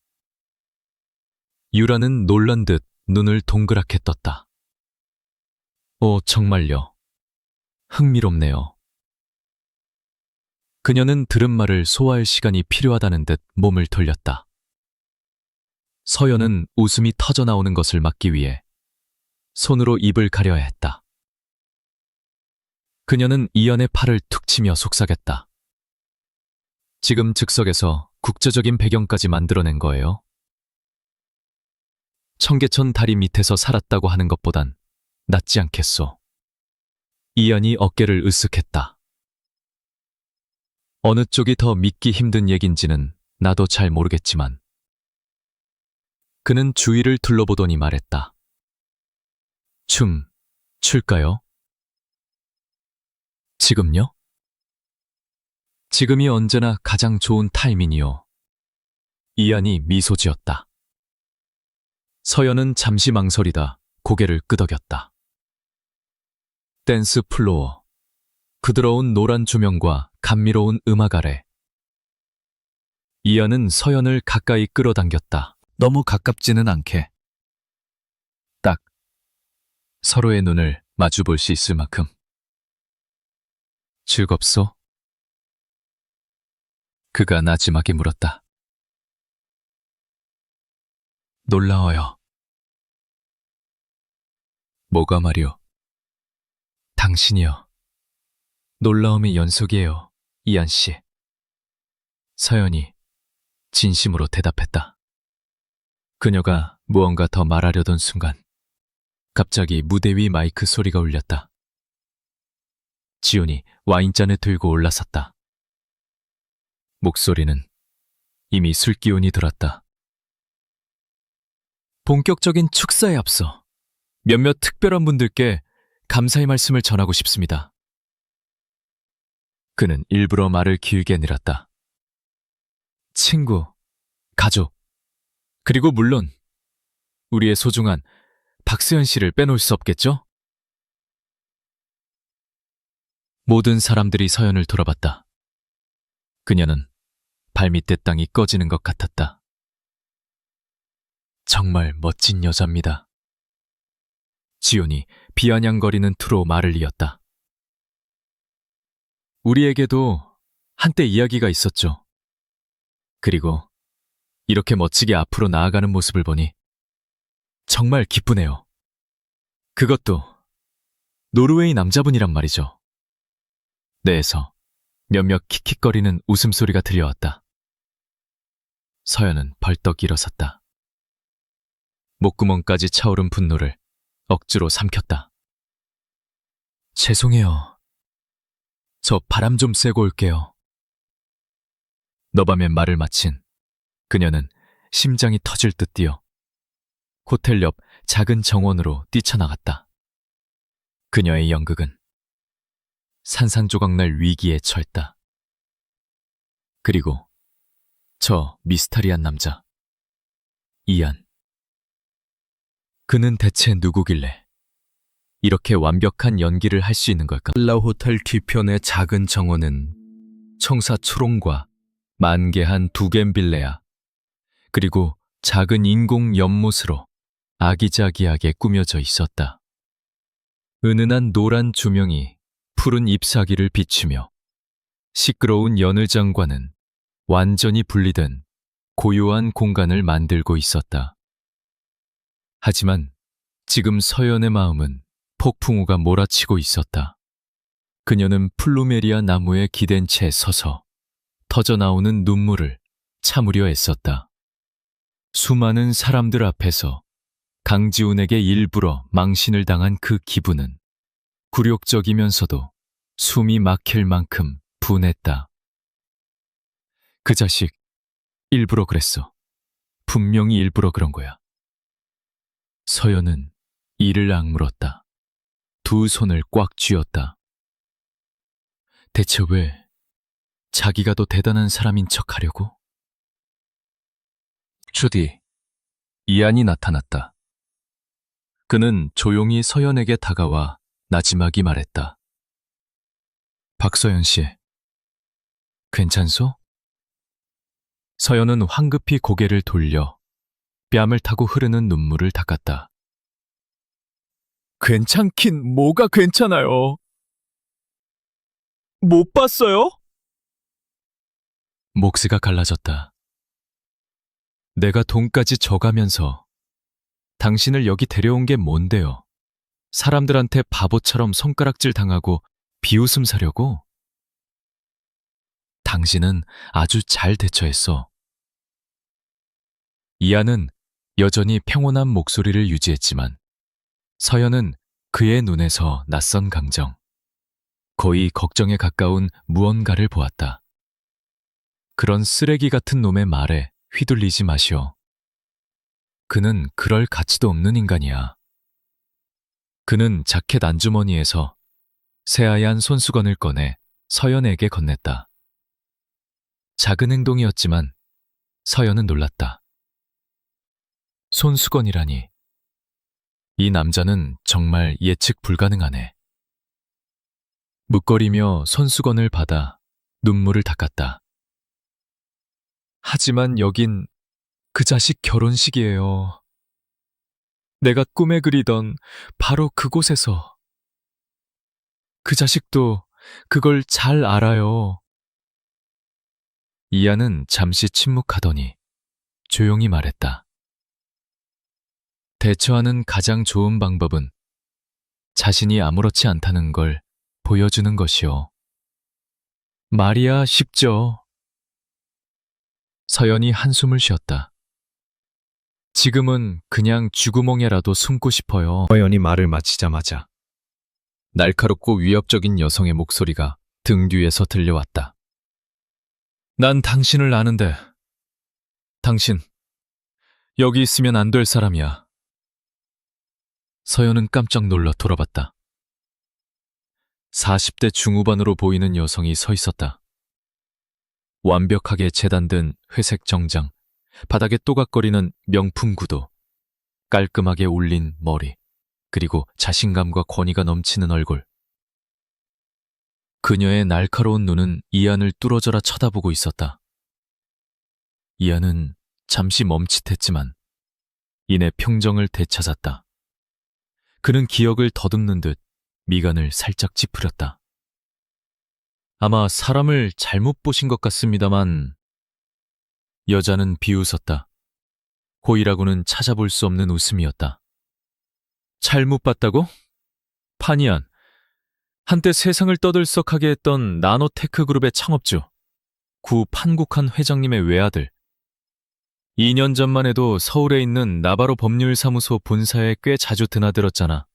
유라는 놀란 듯 눈을 동그랗게 떴다. 오, 정말요. 흥미롭네요. 그녀는 들은 말을 소화할 시간이 필요하다는 듯 몸을 돌렸다. 서연은 웃음이 터져 나오는 것을 막기 위해 손으로 입을 가려야 했다. 그녀는 이연의 팔을 툭 치며 속삭였다. 지금 즉석에서 국제적인 배경까지 만들어낸 거예요. 청계천 다리 밑에서 살았다고 하는 것보단 낫지 않겠소. 이연이 어깨를 으쓱했다. 어느 쪽이 더 믿기 힘든 얘긴지는 나도 잘 모르겠지만 그는 주위를 둘러보더니 말했다. 춤 출까요? 지금요? 지금이 언제나 가장 좋은 타이밍이요. 이안이 미소 지었다. 서연은 잠시 망설이다 고개를 끄덕였다. 댄스 플로어, 부드러운 노란 조명과 감미로운 음악 아래 이안은 서연을 가까이 끌어당겼다. 너무 가깝지는 않게. 딱 서로의 눈을 마주 볼 수 있을 만큼. 즐겁소? 그가 나지막이 물었다. 놀라워요. 뭐가 말이오? 당신이요. 놀라움의 연속이에요, 이안 씨. 서연이 진심으로 대답했다. 그녀가 무언가 더 말하려던 순간 갑자기 무대 위 마이크 소리가 울렸다. 지훈이 와인잔을 들고 올라섰다. 목소리는 이미 술 기운이 들었다. 본격적인 축사에 앞서 몇몇 특별한 분들께 감사의 말씀을 전하고 싶습니다. 그는 일부러 말을 길게 늘었다. 친구, 가족, 그리고 물론 우리의 소중한 박수현 씨를 빼놓을 수 없겠죠? 모든 사람들이 서연을 돌아봤다. 그녀는 발밑에 땅이 꺼지는 것 같았다. 정말 멋진 여자입니다. 지훈이 비아냥거리는 투로 말을 이었다. 우리에게도 한때 이야기가 있었죠. 그리고 이렇게 멋지게 앞으로 나아가는 모습을 보니 정말 기쁘네요. 그것도 노르웨이 남자분이란 말이죠. 내에서 몇몇 킥킥거리는 웃음소리가 들려왔다. 서연은 벌떡 일어섰다. 목구멍까지 차오른 분노를 억지로 삼켰다. 죄송해요. 저 바람 좀 쐬고 올게요. 너밤의 말을 마친 그녀는 심장이 터질 듯 뛰어 호텔 옆 작은 정원으로 뛰쳐나갔다. 그녀의 연극은 산산조각날 위기에 처했다. 그리고 저 미스터리한 남자, 이안. 그는 대체 누구길래 이렇게 완벽한 연기를 할 수 있는 걸까? 신라 호텔 뒤편의 작은 정원은 청사 초롱과 만개한 두겐빌레아, 그리고 작은 인공 연못으로 아기자기하게 꾸며져 있었다. 은은한 노란 조명이 푸른 잎사귀를 비추며 시끄러운 연회장과는 완전히 분리된 고요한 공간을 만들고 있었다. 하지만 지금 서연의 마음은 폭풍우가 몰아치고 있었다. 그녀는 플루메리아 나무에 기댄 채 서서 터져나오는 눈물을 참으려 애썼다. 수많은 사람들 앞에서 강지훈에게 일부러 망신을 당한 그 기분은 굴욕적이면서도 숨이 막힐 만큼 분했다. 그 자식 일부러 그랬어. 분명히 일부러 그런 거야. 서연은 이를 악물었다. 두 손을 꽉 쥐었다. 대체 왜 자기가 더 대단한 사람인 척 하려고? 주디, 이안이 나타났다. 그는 조용히 서연에게 다가와 나지막이 말했다. 박서연 씨, 괜찮소? 서연은 황급히 고개를 돌려 뺨을 타고 흐르는 눈물을 닦았다. 괜찮긴 뭐가 괜찮아요. 못 봤어요? 목스가 갈라졌다. 내가 돈까지 져가면서 당신을 여기 데려온 게 뭔데요? 사람들한테 바보처럼 손가락질 당하고 비웃음 사려고? 당신은 아주 잘 대처했어. 이안은 여전히 평온한 목소리를 유지했지만 서연은 그의 눈에서 낯선 감정, 거의 걱정에 가까운 무언가를 보았다. 그런 쓰레기 같은 놈의 말에 휘둘리지 마시오. 그는 그럴 가치도 없는 인간이야. 그는 자켓 안주머니에서 새하얀 손수건을 꺼내 서연에게 건넸다. 작은 행동이었지만 서연은 놀랐다. 손수건이라니. 이 남자는 정말 예측 불가능하네. 묵거리며 손수건을 받아 눈물을 닦았다. 하지만 여긴 그 자식 결혼식이에요. 내가 꿈에 그리던 바로 그곳에서. 그 자식도 그걸 잘 알아요. 이안은 잠시 침묵하더니 조용히 말했다. 대처하는 가장 좋은 방법은 자신이 아무렇지 않다는 걸 보여주는 것이요. 말이야 쉽죠. 서연이 한숨을 쉬었다. 지금은 그냥 쥐구멍에라도 숨고 싶어요. 서연이 말을 마치자마자 날카롭고 위협적인 여성의 목소리가 등 뒤에서 들려왔다. 난 당신을 아는데 당신 여기 있으면 안 될 사람이야. 서연은 깜짝 놀라 돌아봤다. 40대 중후반으로 보이는 여성이 서 있었다. 완벽하게 재단된 회색 정장, 바닥에 또각거리는 명품 구두, 깔끔하게 올린 머리, 그리고 자신감과 권위가 넘치는 얼굴. 그녀의 날카로운 눈은 이안을 뚫어져라 쳐다보고 있었다. 이안은 잠시 멈칫했지만 이내 평정을 되찾았다. 그는 기억을 더듬는 듯 미간을 살짝 찌푸렸다. 아마 사람을 잘못 보신 것 같습니다만. 여자는 비웃었다. 고의라고는 찾아볼 수 없는 웃음이었다. 잘못 봤다고? 판이안, 한때 세상을 떠들썩하게 했던 나노테크 그룹의 창업주, 구 판국한 회장님의 외아들. 2년 전만 해도 서울에 있는 나바로 법률사무소 본사에 꽤 자주 드나들었잖아.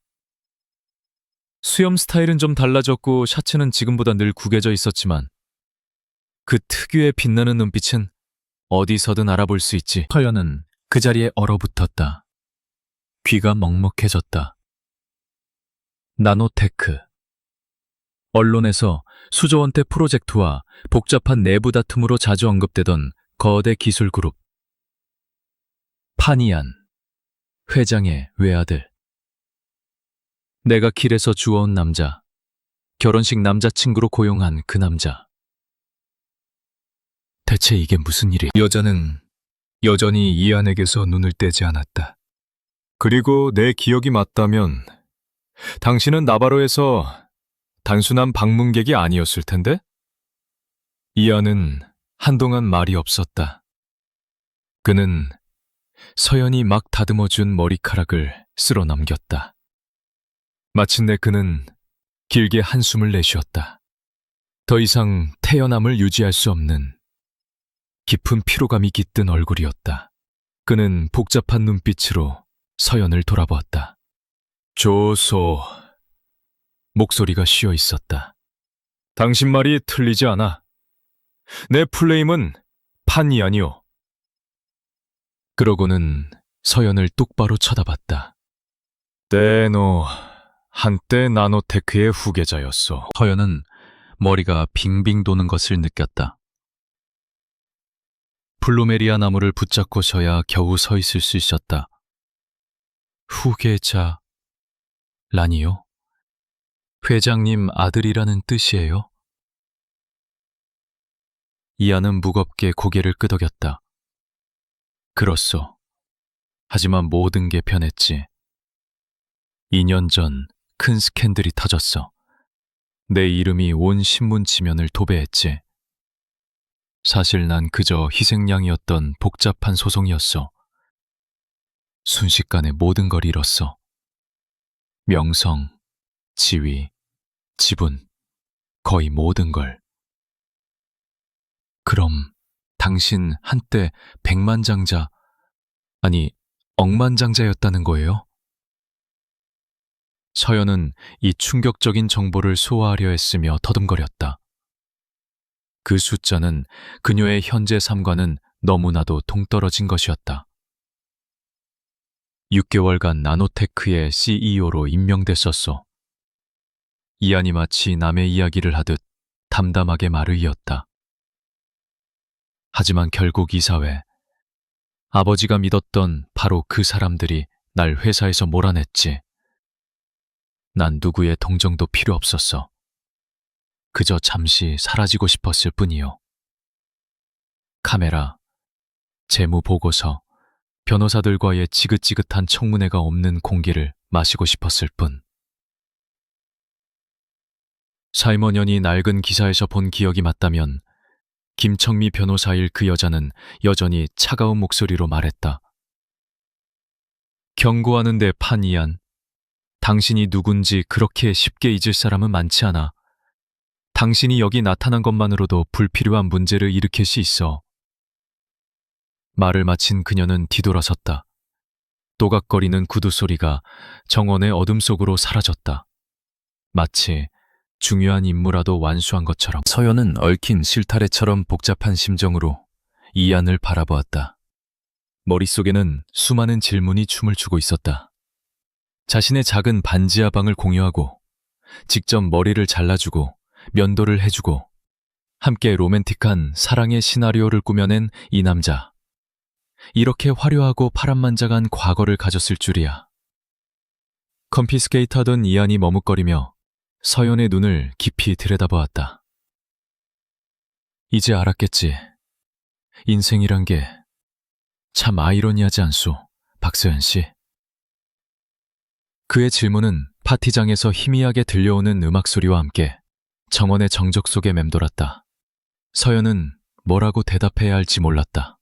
수염 스타일은 좀 달라졌고 셔츠는 지금보다 늘 구겨져 있었지만 그 특유의 빛나는 눈빛은 어디서든 알아볼 수 있지. 서연은 그 자리에 얼어붙었다. 귀가 먹먹해졌다. 나노테크. 언론에서 수조원태 프로젝트와 복잡한 내부 다툼으로 자주 언급되던 거대 기술 그룹. 판이안, 회장의 외아들. 내가 길에서 주워온 남자, 결혼식 남자친구로 고용한 그 남자. 대체 이게 무슨 일이? 여자는 여전히 이안에게서 눈을 떼지 않았다. 그리고 내 기억이 맞다면 당신은 나바로에서 단순한 방문객이 아니었을 텐데? 이안은 한동안 말이 없었다. 그는 서연이 막 다듬어준 머리카락을 쓸어 넘겼다. 마침내 그는 길게 한숨을 내쉬었다. 더 이상 태연함을 유지할 수 없는 깊은 피로감이 깃든 얼굴이었다. 그는 복잡한 눈빛으로 서연을 돌아보았다. 조소. 목소리가 쉬어 있었다. 당신 말이 틀리지 않아. 내 플레임은 판이 아니오. 그러고는 서연을 똑바로 쳐다봤다. 너 한때 나노테크의 후계자였어. 서연은 머리가 빙빙 도는 것을 느꼈다. 플루메리아 나무를 붙잡고 서야 겨우 서 있을 수 있었다. 후계자라니요? 회장님 아들이라는 뜻이에요? 이안은 무겁게 고개를 끄덕였다. 그렇소. 하지만 모든 게 변했지. 2년 전 큰 스캔들이 터졌어. 내 이름이 온 신문 지면을 도배했지. 사실 난 그저 희생양이었던 복잡한 소송이었어. 순식간에 모든 걸 잃었어. 명성, 지위, 지분, 거의 모든 걸. 그럼 당신 한때 백만장자, 아니 억만장자였다는 거예요? 서연은 이 충격적인 정보를 소화하려 했으며 더듬거렸다. 그 숫자는 그녀의 현재 삶과는 너무나도 동떨어진 것이었다. 6개월간 나노테크의 CEO로 임명됐었어. 이안이 마치 남의 이야기를 하듯 담담하게 말을 이었다. 하지만 결국 이사회, 아버지가 믿었던 바로 그 사람들이 날 회사에서 몰아냈지. 난 누구의 동정도 필요 없었어. 그저 잠시 사라지고 싶었을 뿐이요. 카메라, 재무 보고서, 변호사들과의 지긋지긋한 청문회가 없는 공기를 마시고 싶었을 뿐. 사임원연이 낡은 기사에서 본 기억이 맞다면 김청미 변호사일 그 여자는 여전히 차가운 목소리로 말했다. 경고하는데 판이안, 당신이 누군지 그렇게 쉽게 잊을 사람은 많지 않아. 당신이 여기 나타난 것만으로도 불필요한 문제를 일으킬 수 있어. 말을 마친 그녀는 뒤돌아섰다. 또각거리는 구두 소리가 정원의 어둠 속으로 사라졌다. 마치 중요한 임무라도 완수한 것처럼. 서연은 얽힌 실타래처럼 복잡한 심정으로 이안을 바라보았다. 머릿속에는 수많은 질문이 춤을 추고 있었다. 자신의 작은 반지하 방을 공유하고 직접 머리를 잘라주고 면도를 해주고 함께 로맨틱한 사랑의 시나리오를 꾸며낸 이 남자. 이렇게 화려하고 파란만장한 과거를 가졌을 줄이야. 컴피스케이트하던 이안이 머뭇거리며 서연의 눈을 깊이 들여다보았다. 이제 알았겠지. 인생이란 게 참 아이러니하지 않소, 박서연 씨. 그의 질문은 파티장에서 희미하게 들려오는 음악 소리와 함께 정원의 정적 속에 맴돌았다. 서연은 뭐라고 대답해야 할지 몰랐다.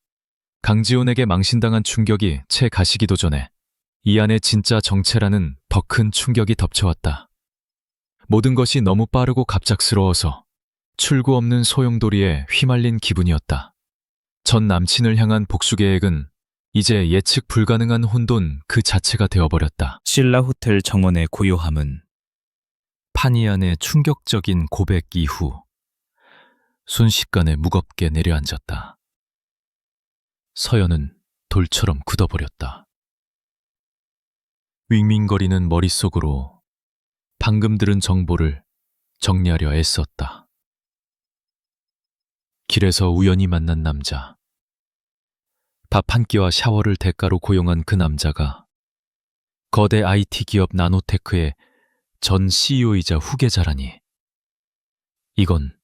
강지훈에게 망신당한 충격이 채 가시기도 전에 이 안의 진짜 정체라는 더 큰 충격이 덮쳐왔다. 모든 것이 너무 빠르고 갑작스러워서 출구 없는 소용돌이에 휘말린 기분이었다. 전 남친을 향한 복수 계획은 이제 예측 불가능한 혼돈 그 자체가 되어버렸다. 신라 호텔 정원의 고요함은 파니안의 충격적인 고백 이후 순식간에 무겁게 내려앉았다. 서연은 돌처럼 굳어버렸다. 윙윙거리는 머릿속으로 방금 들은 정보를 정리하려 애썼다. 길에서 우연히 만난 남자. 밥 한 끼와 샤워를 대가로 고용한 그 남자가 거대 IT 기업 나노테크의 전 CEO이자 후계자라니. 이건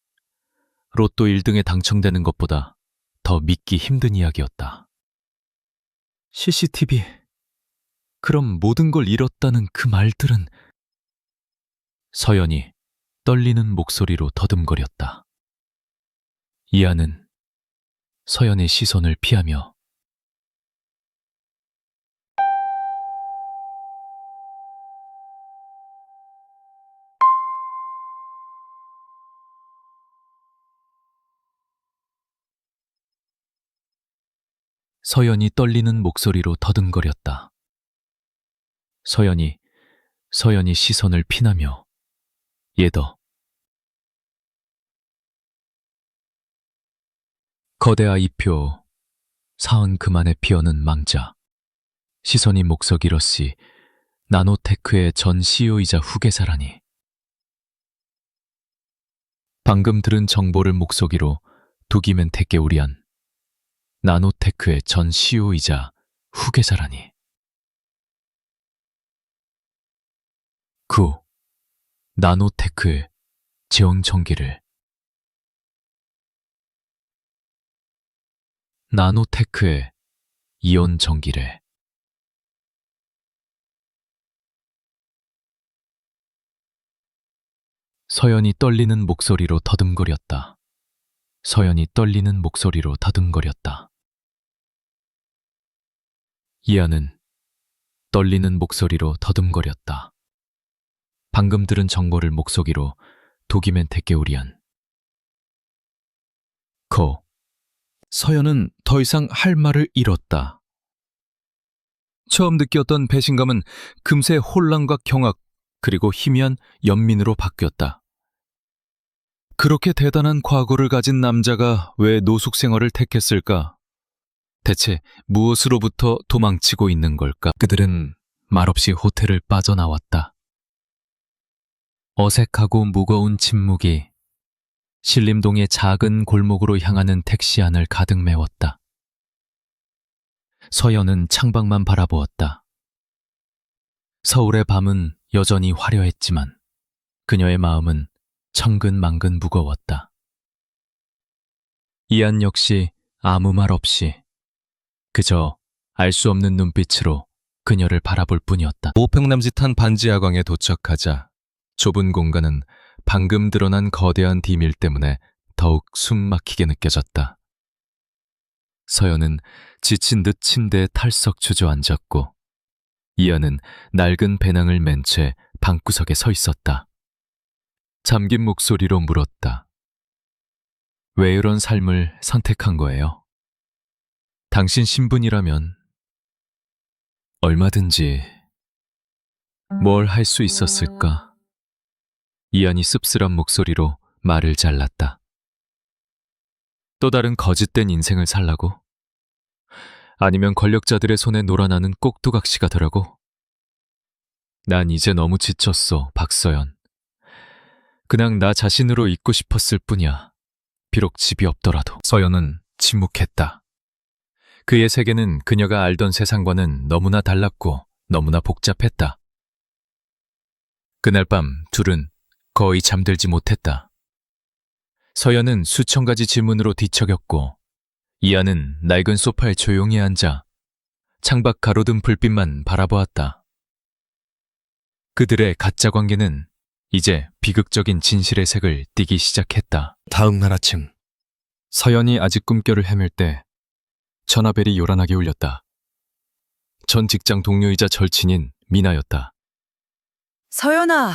로또 1등에 당첨되는 것보다 더 믿기 힘든 이야기였다. CCTV. 그럼 모든 걸 잃었다는 그 말들은. 서연이 떨리는 목소리로 더듬거렸다. 이안은 서연의 시선을 피하며 서연이 떨리는 목소리로 더듬거렸다. 서연이 시선을 피나며 예더. 거대 아이표, 사원 그만에 피어는 망자. 시선이 목석 잃었시 나노테크의 전 CEO이자 후계자라니. 방금 들은 정보를 목소리로 두기면 택개우리한 나노테크의 전 CEO이자 후계자라니. 나노테크의 재원 전기를. 나노테크의 이온 전기래. 서연이 떨리는 목소리로 더듬거렸다. 서연이 떨리는 목소리로 더듬거렸다. 이안은 떨리는 목소리로 더듬거렸다. 방금 들은 정보를 목소리로 독이면 택개우리안. 서연은 더 이상 할 말을 잃었다. 처음 느꼈던 배신감은 금세 혼란과 경악 그리고 희미한 연민으로 바뀌었다. 그렇게 대단한 과거를 가진 남자가 왜 노숙 생활을 택했을까? 대체 무엇으로부터 도망치고 있는 걸까? 그들은 말없이 호텔을 빠져나왔다. 어색하고 무거운 침묵이 신림동의 작은 골목으로 향하는 택시 안을 가득 메웠다. 서연은 창밖만 바라보았다. 서울의 밤은 여전히 화려했지만 그녀의 마음은 천근만근 무거웠다. 이안 역시 아무 말 없이 그저 알 수 없는 눈빛으로 그녀를 바라볼 뿐이었다. 모평남짓한 반지 하광에 도착하자 좁은 공간은 방금 드러난 거대한 비밀 때문에 더욱 숨막히게 느껴졌다. 서연은 지친 듯 침대에 탈석 주저앉았고 이안은 낡은 배낭을 맨 채 방구석에 서 있었다. 잠긴 목소리로 물었다. 왜 이런 삶을 선택한 거예요? 당신 신분이라면 얼마든지 뭘 할 수 있었을까? 이안이 씁쓸한 목소리로 말을 잘랐다. 또 다른 거짓된 인생을 살라고? 아니면 권력자들의 손에 놀아나는 꼭두각시가 되라고? 난 이제 너무 지쳤어, 박서연. 그냥 나 자신으로 있고 싶었을 뿐이야. 비록 집이 없더라도. 서연은 침묵했다. 그의 세계는 그녀가 알던 세상과는 너무나 달랐고 너무나 복잡했다. 그날 밤 둘은 거의 잠들지 못했다. 서연은 수천 가지 질문으로 뒤척였고 이안은 낡은 소파에 조용히 앉아 창밖 가로등 불빛만 바라보았다. 그들의 가짜 관계는 이제 비극적인 진실의 색을 띠기 시작했다. 다음 날 아침 서연이 아직 꿈결을 헤맬 때 전화벨이 요란하게 울렸다. 전 직장 동료이자 절친인 미나였다. 서연아,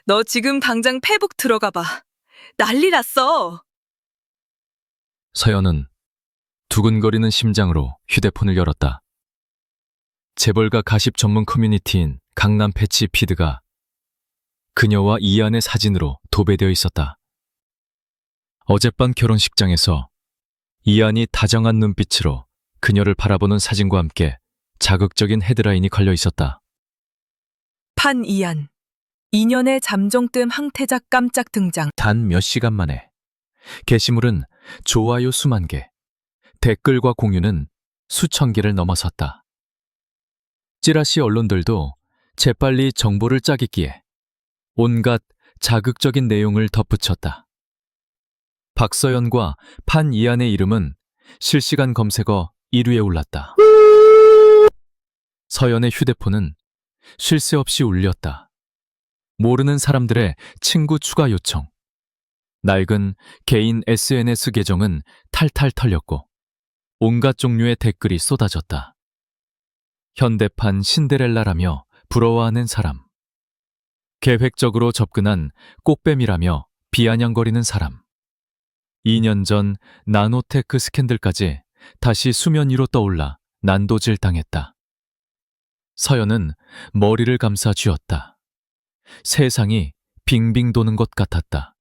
너 지금 당장 페북 들어가 봐. 난리 났어. 서연은 두근거리는 심장으로 휴대폰을 열었다. 재벌가 가십 전문 커뮤니티인 강남 패치 피드가 그녀와 이안의 사진으로 도배되어 있었다. 어젯밤 결혼식장에서 이안이 다정한 눈빛으로 그녀를 바라보는 사진과 함께 자극적인 헤드라인이 걸려 있었다. 판이안, 2년의 잠정뜸 항태자 깜짝 등장. 단 몇 시간 만에 게시물은 좋아요 수만 개, 댓글과 공유는 수천 개를 넘어섰다. 찌라시 언론들도 재빨리 정보를 짜깁기에 온갖 자극적인 내용을 덧붙였다. 박서연과 판이안의 이름은 실시간 검색어 1위에 올랐다. 서연의 휴대폰은 쉴 새 없이 울렸다. 모르는 사람들의 친구 추가 요청, 낡은 개인 SNS 계정은 탈탈 털렸고 온갖 종류의 댓글이 쏟아졌다. 현대판 신데렐라라며 부러워하는 사람, 계획적으로 접근한 꽃뱀이라며 비아냥거리는 사람, 2년 전 나노테크 스캔들까지 다시 수면 위로 떠올라 난도질 당했다. 서연은 머리를 감싸 쥐었다. 세상이 빙빙 도는 것 같았다.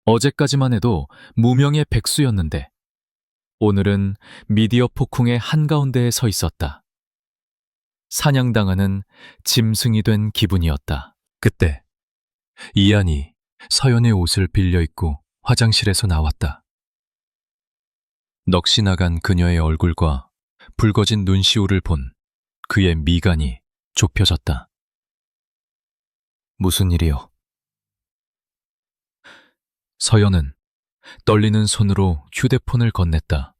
어제까지만 해도 무명의 백수였는데 오늘은 미디어 폭풍의 한가운데에 서 있었다. 사냥당하는 짐승이 된 기분이었다. 그때 이안이 서연의 옷을 빌려 입고 화장실에서 나왔다. 넋이 나간 그녀의 얼굴과 붉어진 눈시울을 본 그의 미간이 좁혀졌다. 무슨 일이요? 서연은 떨리는 손으로 휴대폰을 건넸다.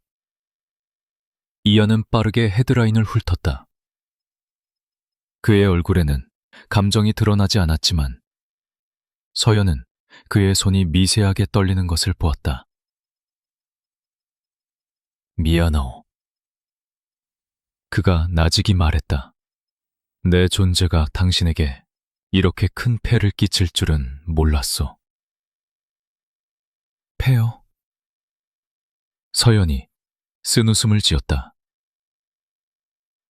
이안은 빠르게 헤드라인을 훑었다. 그의 얼굴에는 감정이 드러나지 않았지만 서연은 그의 손이 미세하게 떨리는 것을 보았다. 미안하오. 그가 나직이 말했다. 내 존재가 당신에게 이렇게 큰 폐를 끼칠 줄은 몰랐소. 폐요? 서연이 쓴웃음을 지었다.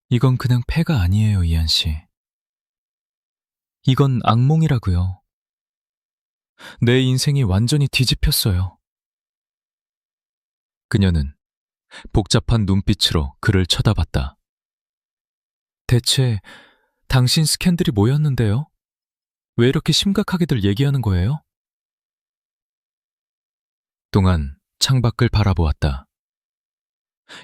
이건 그냥 폐가 아니에요, 이한 씨. 이건 악몽이라고요. 내 인생이 완전히 뒤집혔어요. 그녀는 복잡한 눈빛으로 그를 쳐다봤다. 대체 당신 스캔들이 뭐였는데요? 왜 이렇게 심각하게들 얘기하는 거예요? 동안 창밖을 바라보았다.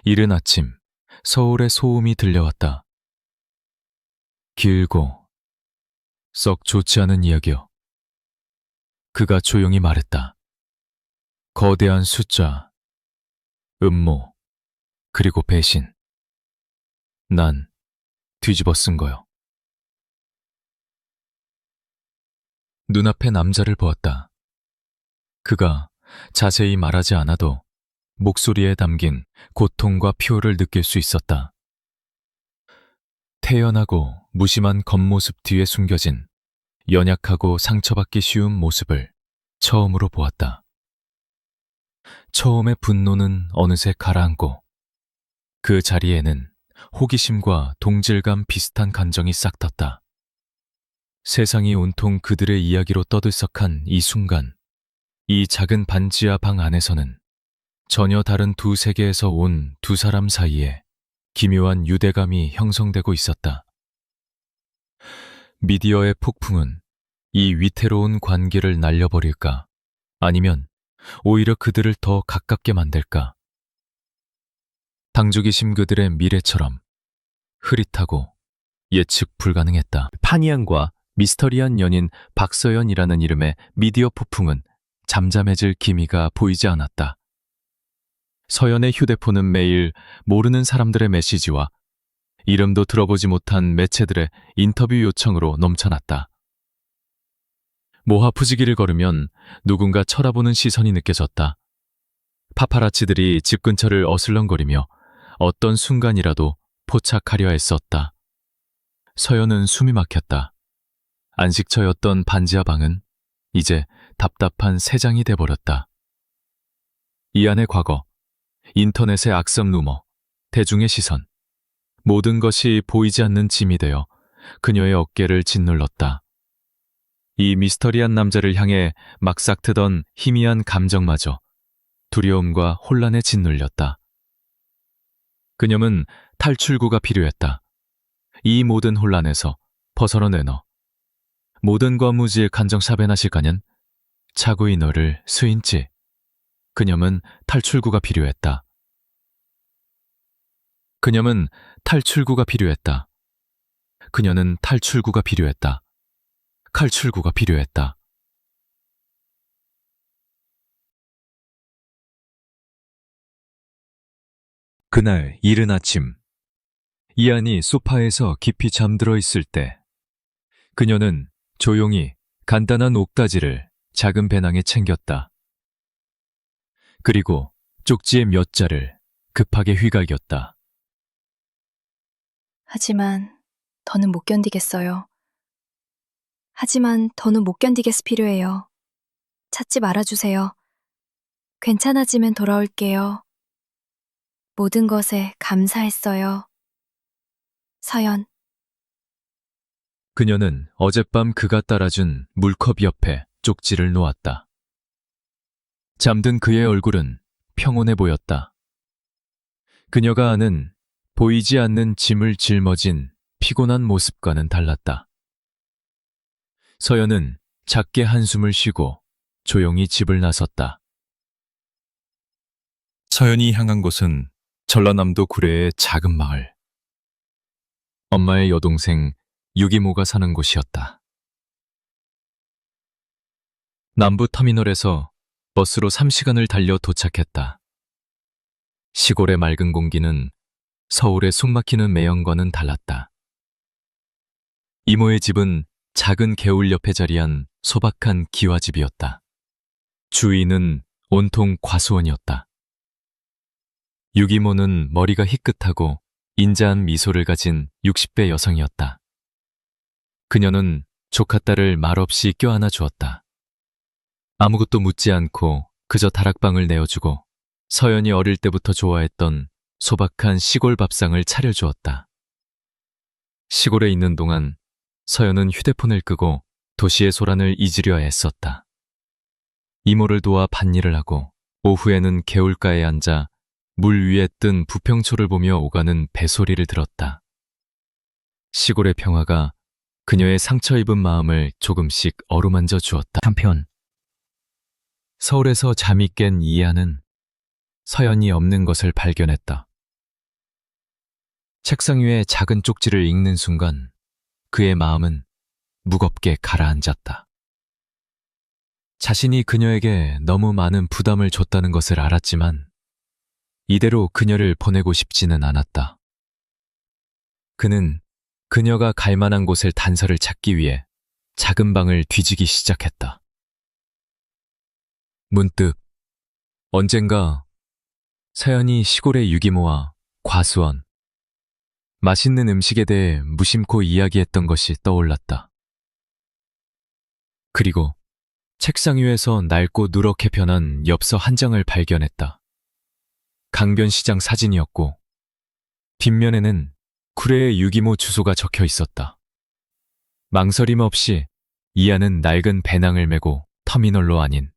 이른 아침 서울의 소음이 들려왔다. 길고 썩 좋지 않은 이야기요. 그가 조용히 말했다. 거대한 숫자, 음모, 그리고 배신. 난 뒤집어 쓴 거요. 눈앞에 남자를 보았다. 그가 자세히 말하지 않아도 목소리에 담긴 고통과 피로를 느낄 수 있었다. 태연하고 무심한 겉모습 뒤에 숨겨진 연약하고 상처받기 쉬운 모습을 처음으로 보았다. 처음의 분노는 어느새 가라앉고 그 자리에는 호기심과 동질감 비슷한 감정이 싹 텄다. 세상이 온통 그들의 이야기로 떠들썩한 이 순간, 이 작은 반지하 방 안에서는 전혀 다른 두 세계에서 온 두 사람 사이에 기묘한 유대감이 형성되고 있었다. 미디어의 폭풍은 이 위태로운 관계를 날려버릴까? 아니면 오히려 그들을 더 가깝게 만들까? 당조기심 그들의 미래처럼 흐릿하고 예측 불가능했다. 파니안과 미스터리한 연인 박서연이라는 이름의 미디어 폭풍은 잠잠해질 기미가 보이지 않았다. 서연의 휴대폰은 매일 모르는 사람들의 메시지와 이름도 들어보지 못한 매체들의 인터뷰 요청으로 넘쳐났다. 모하푸지기를 걸으면 누군가 쳐다보는 시선이 느껴졌다. 파파라치들이 집 근처를 어슬렁거리며 어떤 순간이라도 포착하려 애썼다. 서연은 숨이 막혔다. 안식처였던 반지하 방은 이제 답답한 새장이 돼버렸다. 이안의 과거, 인터넷의 악성 루머, 대중의 시선, 모든 것이 보이지 않는 짐이 되어 그녀의 어깨를 짓눌렀다. 이 미스터리한 남자를 향해 막 싹트던 희미한 감정마저 두려움과 혼란에 짓눌렸다. 그녀는 탈출구가 필요했다. 이 모든 혼란에서 벗어나내너 모든 과무지의 간정샤베나실까년 차구이 너를 수인지. 그녀는 탈출구가 필요했다. 그녀는 탈출구가 필요했다. 그녀는 탈출구가 필요했다. 탈출구가 필요했다. 그날 이른 아침, 이안이 소파에서 깊이 잠들어 있을 때 그녀는 조용히 간단한 옥다지를 작은 배낭에 챙겼다. 그리고 쪽지의 몇 자를 급하게 휘갈겼다. 하지만 더는 못 견디겠어요. 하지만 더는 못 견디겠어 필요해요. 찾지 말아주세요. 괜찮아지면 돌아올게요. 모든 것에 감사했어요. 서연. 그녀는 어젯밤 그가 따라준 물컵 옆에 쪽지를 놓았다. 잠든 그의 얼굴은 평온해 보였다. 그녀가 아는 보이지 않는 짐을 짊어진 피곤한 모습과는 달랐다. 서연은 작게 한숨을 쉬고 조용히 집을 나섰다. 서연이 향한 곳은 전라남도 구례의 작은 마을. 엄마의 여동생 유기모가 사는 곳이었다. 남부터미널에서 버스로 3시간을 달려 도착했다. 시골의 맑은 공기는 서울의 숨막히는 매연과는 달랐다. 이모의 집은 작은 개울 옆에 자리한 소박한 기와집이었다. 주위는 온통 과수원이었다. 유기모는 머리가 희끗하고 인자한 미소를 가진 60대 여성이었다. 그녀는 조카딸을 말없이 껴안아 주었다. 아무것도 묻지 않고 그저 다락방을 내어주고 서연이 어릴 때부터 좋아했던 소박한 시골 밥상을 차려주었다. 시골에 있는 동안 서연은 휴대폰을 끄고 도시의 소란을 잊으려 애썼다. 이모를 도와 밭일을 하고 오후에는 개울가에 앉아 물 위에 뜬 부평초를 보며 오가는 배소리를 들었다. 시골의 평화가 그녀의 상처 입은 마음을 조금씩 어루만져 주었다. 한편 서울에서 잠이 깬 이하는 서연이 없는 것을 발견했다. 책상 위에 작은 쪽지를 읽는 순간 그의 마음은 무겁게 가라앉았다. 자신이 그녀에게 너무 많은 부담을 줬다는 것을 알았지만 이대로 그녀를 보내고 싶지는 않았다. 그는 그녀가 갈 만한 곳을 단서를 찾기 위해 작은 방을 뒤지기 시작했다. 문득 언젠가 서연이 시골의 유기모와 과수원, 맛있는 음식에 대해 무심코 이야기했던 것이 떠올랐다. 그리고 책상 위에서 낡고 누렇게 변한 엽서 한 장을 발견했다. 강변시장 사진이었고 뒷면에는 구례의 유기모 주소가 적혀 있었다. 망설임 없이 이하는 낡은 배낭을 메고 터미널로 아닌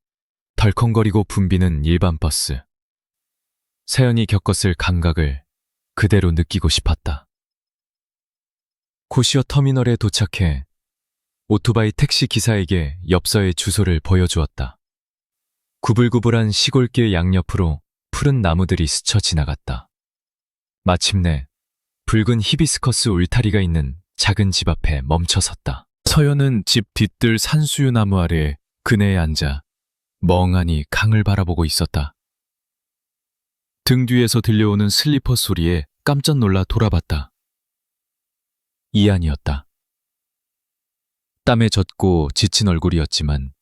덜컹거리고 붐비는 일반 버스. 서연이 겪었을 감각을 그대로 느끼고 싶었다. 고시어 터미널에 도착해 오토바이 택시 기사에게 엽서의 주소를 보여주었다. 구불구불한 시골길 양옆으로 푸른 나무들이 스쳐 지나갔다. 마침내 붉은 히비스커스 울타리가 있는 작은 집 앞에 멈춰섰다. 서연은 집 뒤뜰 산수유 나무 아래 그네에 앉아 멍하니 강을 바라보고 있었다. 등 뒤에서 들려오는 슬리퍼 소리에 깜짝 놀라 돌아봤다. 이한이었다. 땀에 젖고 지친 얼굴이었지만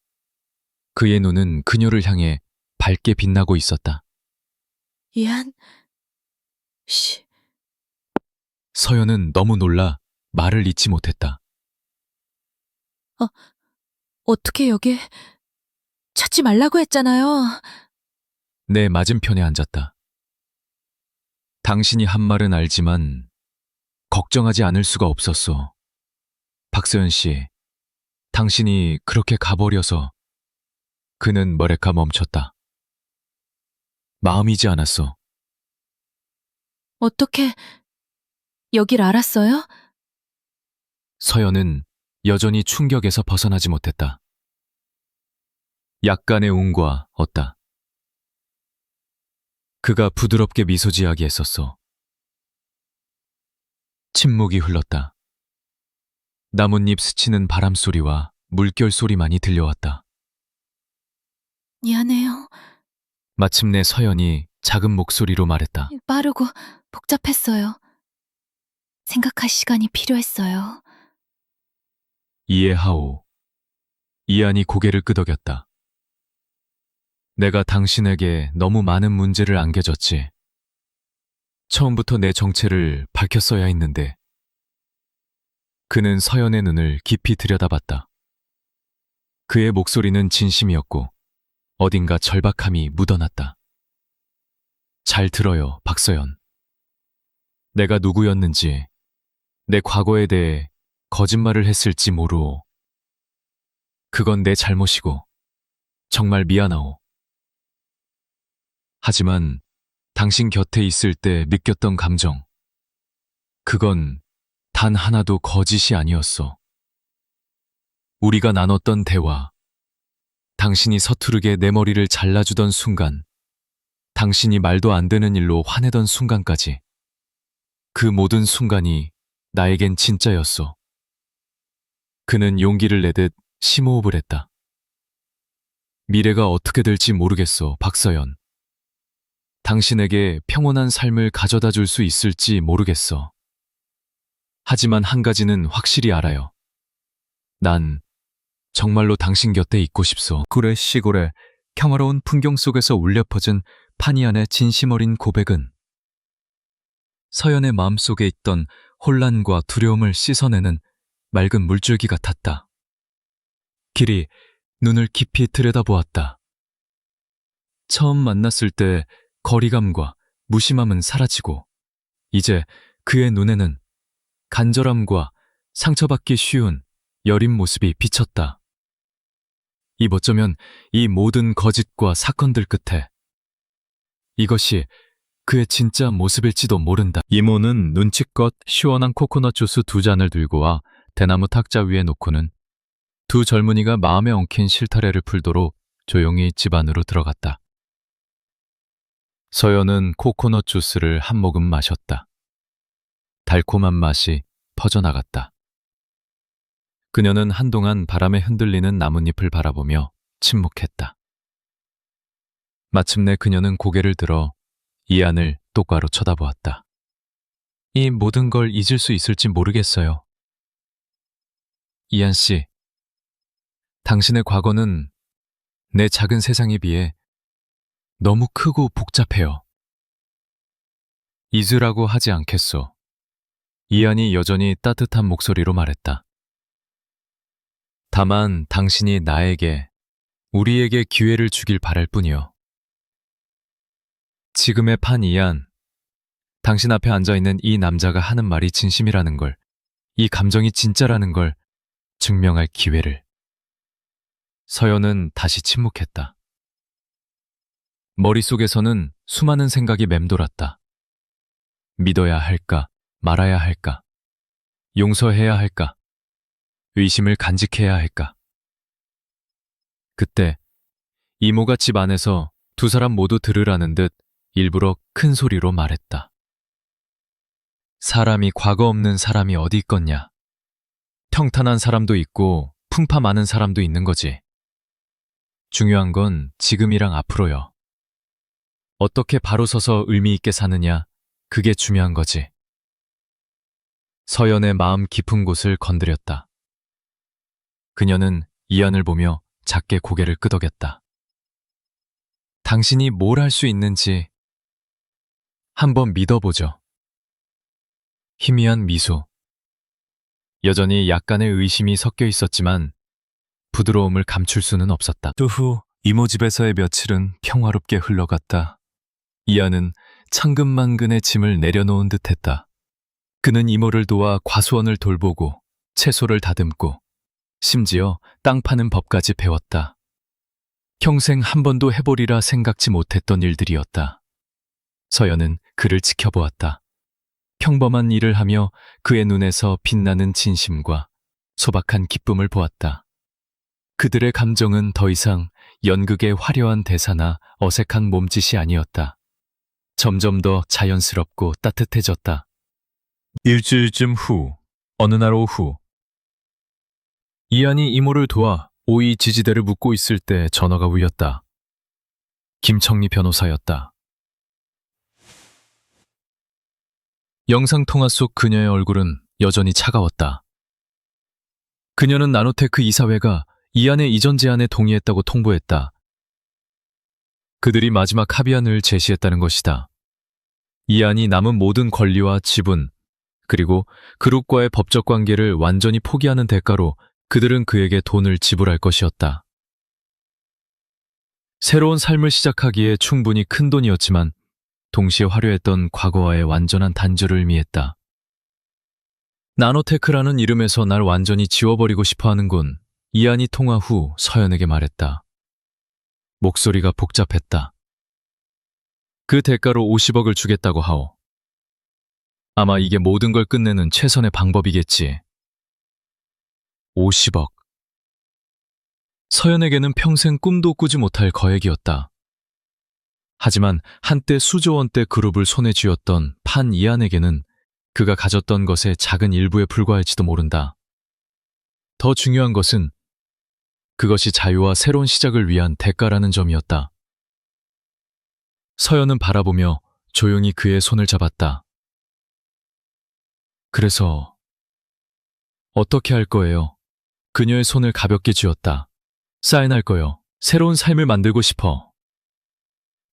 그의 눈은 그녀를 향해 밝게 빛나고 있었다. 이한, 씨, 서연은 너무 놀라 말을 잇지 못했다. 어떻게 여기 찾지 말라고 했잖아요. 내 맞은편에 앉았다. 당신이 한 말은 알지만 걱정하지 않을 수가 없었어. 박서연 씨, 당신이 그렇게 가버려서. 그는 머레카 멈췄다. 마음이지 않았어. 어떻게 여길 알았어요? 서연은 여전히 충격에서 벗어나지 못했다. 약간의 운과 얻다. 그가 부드럽게 미소 지하게 했었어. 침묵이 흘렀다. 나뭇잎 스치는 바람 소리와 물결 소리만이 들려왔다. 미안해요. 마침내 서연이 작은 목소리로 말했다. 빠르고 복잡했어요. 생각할 시간이 필요했어요. 이해하오. 이한이 고개를 끄덕였다. 내가 당신에게 너무 많은 문제를 안겨줬지. 처음부터 내 정체를 밝혔어야 했는데. 그는 서연의 눈을 깊이 들여다봤다. 그의 목소리는 진심이었고 어딘가 절박함이 묻어났다. 잘 들어요, 박서연. 내가 누구였는지, 내 과거에 대해 거짓말을 했을지 모르오. 그건 내 잘못이고 정말 미안하오. 하지만 당신 곁에 있을 때 느꼈던 감정, 그건 단 하나도 거짓이 아니었어. 우리가 나눴던 대화, 당신이 서투르게 내 머리를 잘라주던 순간, 당신이 말도 안 되는 일로 화내던 순간까지, 그 모든 순간이 나에겐 진짜였어. 그는 용기를 내듯 심호흡을 했다. 미래가 어떻게 될지 모르겠어, 박서연. 당신에게 평온한 삶을 가져다 줄 수 있을지 모르겠어. 하지만 한 가지는 확실히 알아요. 난 정말로 당신 곁에 있고 싶소. 구례 시골의 평화로운 풍경 속에서 울려 퍼진 판이안의 진심 어린 고백은 서연의 마음속에 있던 혼란과 두려움을 씻어내는 맑은 물줄기 같았다. 길이 눈을 깊이 들여다보았다. 처음 만났을 때 거리감과 무심함은 사라지고 이제 그의 눈에는 간절함과 상처받기 쉬운 여린 모습이 비쳤다. 어쩌면 이 모든 거짓과 사건들 끝에 이것이 그의 진짜 모습일지도 모른다. 이모는 눈치껏 시원한 코코넛 주스 2잔을 들고 와 대나무 탁자 위에 놓고는 두 젊은이가 마음에 엉킨 실타래를 풀도록 조용히 집 안으로 들어갔다. 서연은 코코넛 주스를 한 모금 마셨다. 달콤한 맛이 퍼져나갔다. 그녀는 한동안 바람에 흔들리는 나뭇잎을 바라보며 침묵했다. 마침내 그녀는 고개를 들어 이안을 똑바로 쳐다보았다. 이 모든 걸 잊을 수 있을지 모르겠어요. 이안 씨, 당신의 과거는 내 작은 세상에 비해 너무 크고 복잡해요. 잊으라고 하지 않겠소. 이안이 여전히 따뜻한 목소리로 말했다. 다만 당신이 나에게, 우리에게 기회를 주길 바랄 뿐이요. 지금의 판 이안, 당신 앞에 앉아있는 이 남자가 하는 말이 진심이라는 걸, 이 감정이 진짜라는 걸 증명할 기회를. 서연은 다시 침묵했다. 머릿속에서는 수많은 생각이 맴돌았다. 믿어야 할까, 말아야 할까, 용서해야 할까, 의심을 간직해야 할까. 그때 이모가 집 안에서 두 사람 모두 들으라는 듯 일부러 큰 소리로 말했다. 사람이 과거 없는 사람이 어디 있겠냐. 평탄한 사람도 있고 풍파 많은 사람도 있는 거지. 중요한 건 지금이랑 앞으로요. 어떻게 바로 서서 의미 있게 사느냐, 그게 중요한 거지. 서연의 마음 깊은 곳을 건드렸다. 그녀는 이안을 보며 작게 고개를 끄덕였다. 당신이 뭘 할 수 있는지 한번 믿어보죠. 희미한 미소. 여전히 약간의 의심이 섞여 있었지만 부드러움을 감출 수는 없었다. 그 후 이모 집에서의 며칠은 평화롭게 흘러갔다. 이안은 천근만근의 짐을 내려놓은 듯했다. 그는 이모를 도와 과수원을 돌보고 채소를 다듬고 심지어 땅 파는 법까지 배웠다. 평생 한 번도 해보리라 생각지 못했던 일들이었다. 서연은 그를 지켜보았다. 평범한 일을 하며 그의 눈에서 빛나는 진심과 소박한 기쁨을 보았다. 그들의 감정은 더 이상 연극의 화려한 대사나 어색한 몸짓이 아니었다. 점점 더 자연스럽고 따뜻해졌다. 일주일쯤 후, 어느 날 오후, 이안이 이모를 도와 오이 지지대를 묻고 있을 때 전화가 울렸다. 김청리 변호사였다. 영상통화 속 그녀의 얼굴은 여전히 차가웠다. 그녀는 나노테크 이사회가 이안의 이전 제안에 동의했다고 통보했다. 그들이 마지막 합의안을 제시했다는 것이다. 이안이 남은 모든 권리와 지분, 그리고 그룹과의 법적 관계를 완전히 포기하는 대가로 그들은 그에게 돈을 지불할 것이었다. 새로운 삶을 시작하기에 충분히 큰 돈이었지만 동시에 화려했던 과거와의 완전한 단절을 의미했다. 나노테크라는 이름에서 날 완전히 지워버리고 싶어 하는군. 이안이 통화 후 서연에게 말했다. 목소리가 복잡했다. 그 대가로 50억을 주겠다고 하오. 아마 이게 모든 걸 끝내는 최선의 방법이겠지. 50억. 서연에게는 평생 꿈도 꾸지 못할 거액이었다. 하지만 한때 수조 원대 그룹을 손에 쥐었던 판 이안에게는 그가 가졌던 것의 작은 일부에 불과할지도 모른다. 더 중요한 것은 그것이 자유와 새로운 시작을 위한 대가라는 점이었다. 서연은 바라보며 조용히 그의 손을 잡았다. 그래서 어떻게 할 거예요? 그녀의 손을 가볍게 쥐었다. 사인할 거요. 새로운 삶을 만들고 싶어.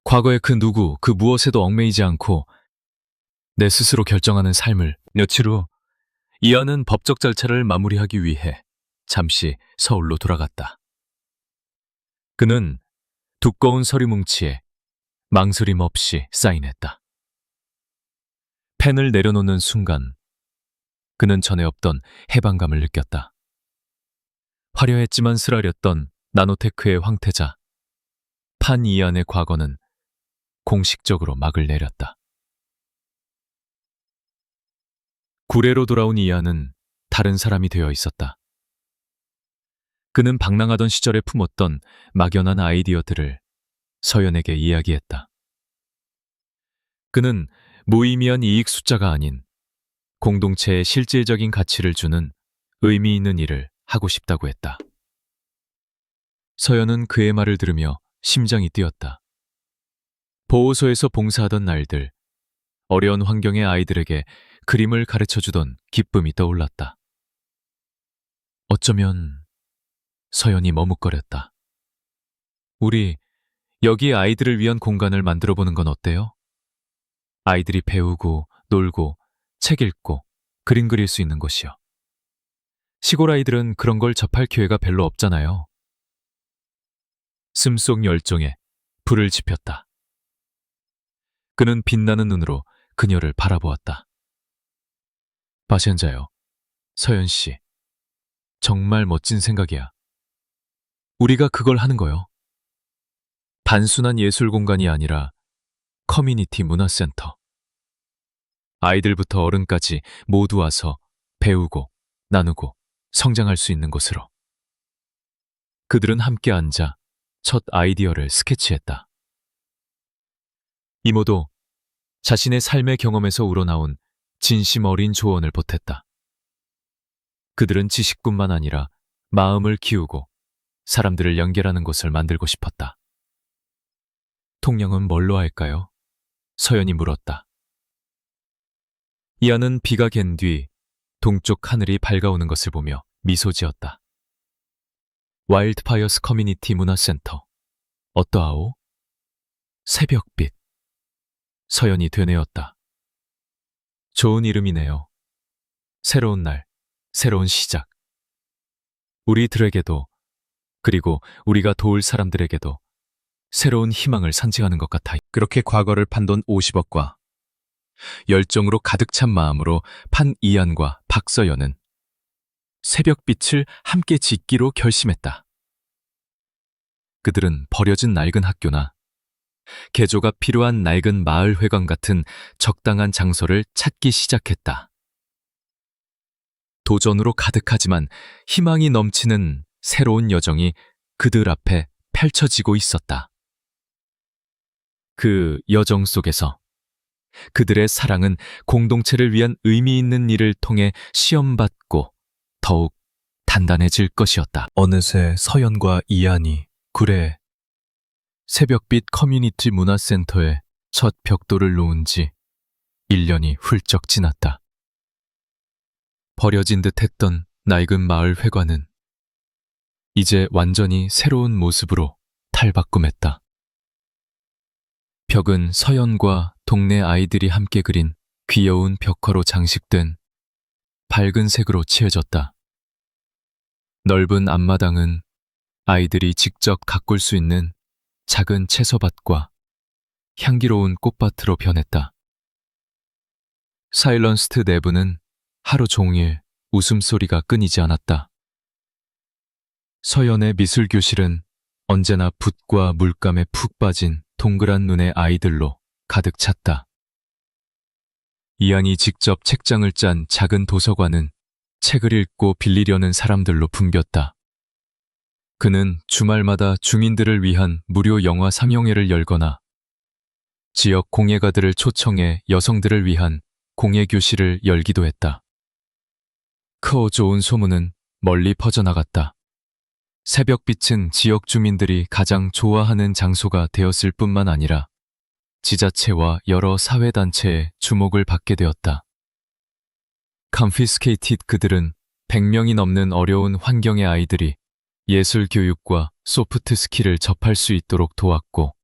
과거의 그 누구, 그 무엇에도 얽매이지 않고 내 스스로 결정하는 삶을. 며칠 후 이안은 법적 절차를 마무리하기 위해 잠시 서울로 돌아갔다. 그는 두꺼운 서류 뭉치에 망설임 없이 사인했다. 펜을 내려놓는 순간 그는 전에 없던 해방감을 느꼈다. 화려했지만 쓰라렸던 나노테크의 황태자 판 이안의 과거는 공식적으로 막을 내렸다. 구례로 돌아온 이안은 다른 사람이 되어 있었다. 그는 방랑하던 시절에 품었던 막연한 아이디어들을 서연에게 이야기했다. 그는 무의미한 이익 숫자가 아닌 공동체에 실질적인 가치를 주는 의미 있는 일을 하고 싶다고 했다. 서연은 그의 말을 들으며 심장이 뛰었다. 보호소에서 봉사하던 날들, 어려운 환경의 아이들에게 그림을 가르쳐주던 기쁨이 떠올랐다. 어쩌면 서연이 머뭇거렸다. 우리 여기 아이들을 위한 공간을 만들어보는 건 어때요? 아이들이 배우고 놀고 책 읽고 그림 그릴 수 있는 곳이요. 시골 아이들은 그런 걸 접할 기회가 별로 없잖아요. 숨속 열정에 불을 지폈다. 그는 빛나는 눈으로 그녀를 바라보았다. 바시언자요. 서연 씨. 정말 멋진 생각이야. 우리가 그걸 하는 거요. 단순한 예술 공간이 아니라 커뮤니티 문화센터. 아이들부터 어른까지 모두 와서 배우고 나누고 성장할 수 있는 곳으로. 그들은 함께 앉아 첫 아이디어를 스케치했다. 이모도 자신의 삶의 경험에서 우러나온 진심 어린 조언을 보탰다. 그들은 지식뿐만 아니라 마음을 키우고 사람들을 연결하는 곳을 만들고 싶었다. 통영은 뭘로 할까요? 서연이 물었다. 이안은 비가 갠 뒤 동쪽 하늘이 밝아오는 것을 보며 미소 지었다. 와일드파이어스 커뮤니티 문화센터. 어떠하오? 새벽빛. 서연이 되뇌었다. 좋은 이름이네요. 새로운 날, 새로운 시작. 우리들에게도, 그리고 우리가 도울 사람들에게도 새로운 희망을 상징하는 것 같아. 그렇게 과거를 판 돈 50억과 열정으로 가득 찬 마음으로 판 이안과 박서연은 새벽빛을 함께 짓기로 결심했다. 그들은 버려진 낡은 학교나 개조가 필요한 낡은 마을회관 같은 적당한 장소를 찾기 시작했다. 도전으로 가득하지만 희망이 넘치는 새로운 여정이 그들 앞에 펼쳐지고 있었다. 그 여정 속에서 그들의 사랑은 공동체를 위한 의미 있는 일을 통해 시험받고 더욱 단단해질 것이었다. 어느새 서연과 이안이 구례 새벽빛 커뮤니티 문화센터에 첫 벽돌을 놓은 지 1년이 훌쩍 지났다. 버려진 듯 했던 낡은 마을 회관은 이제 완전히 새로운 모습으로 탈바꿈했다. 벽은 서연과 동네 아이들이 함께 그린 귀여운 벽화로 장식된 밝은 색으로 칠해졌다. 넓은 앞마당은 아이들이 직접 가꿀 수 있는 작은 채소밭과 향기로운 꽃밭으로 변했다. 사일런스트 내부는 하루 종일 웃음소리가 끊이지 않았다. 서연의 미술교실은 언제나 붓과 물감에 푹 빠진 동그란 눈의 아이들로 가득 찼다. 이안이 직접 책장을 짠 작은 도서관은 책을 읽고 빌리려는 사람들로 붐볐다. 그는 주말마다 주민들을 위한 무료 영화 상영회를 열거나 지역 공예가들을 초청해 여성들을 위한 공예교실을 열기도 했다. 크어 좋은 소문은 멀리 퍼져나갔다. 새벽빛은 지역 주민들이 가장 좋아하는 장소가 되었을 뿐만 아니라 지자체와 여러 사회단체의 주목을 받게 되었다. Confiscated 그들은 100명이 넘는 어려운 환경의 아이들이 예술 교육과 소프트 스킬을 접할 수 있도록 도왔고,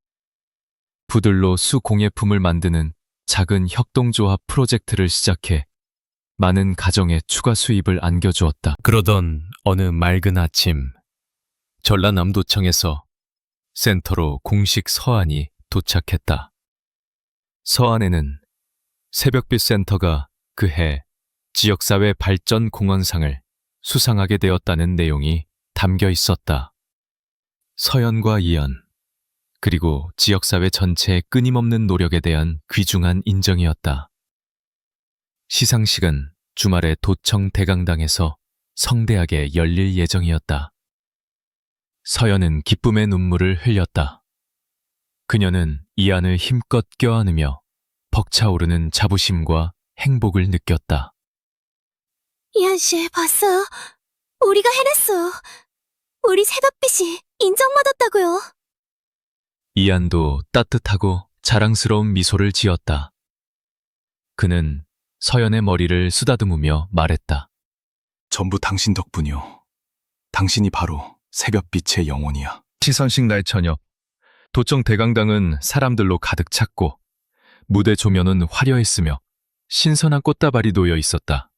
부들로 수공예품을 만드는 작은 협동조합 프로젝트를 시작해 많은 가정에 추가 수입을 안겨주었다. 그러던 어느 맑은 아침, 전라남도청에서 센터로 공식 서한이 도착했다. 서한에는 새벽빛 센터가 그해 지역사회 발전 공헌상을 수상하게 되었다는 내용이 담겨 있었다. 서연과 이연, 그리고 지역사회 전체의 끊임없는 노력에 대한 귀중한 인정이었다. 시상식은 주말에 도청 대강당에서 성대하게 열릴 예정이었다. 서연은 기쁨의 눈물을 흘렸다. 그녀는 이안을 힘껏 껴안으며 벅차오르는 자부심과 행복을 느꼈다. 이한 씨, 봤어요? 우리가 해냈어요. 우리 새벽빛이 인정받았다고요. 이안도 따뜻하고 자랑스러운 미소를 지었다. 그는 서연의 머리를 쓰다듬으며 말했다. 전부 당신 덕분이요. 당신이 바로 새벽빛의 영혼이야. 시상식 날 저녁, 도청 대강당은 사람들로 가득 찼고 무대 조명은 화려했으며 신선한 꽃다발이 놓여 있었다.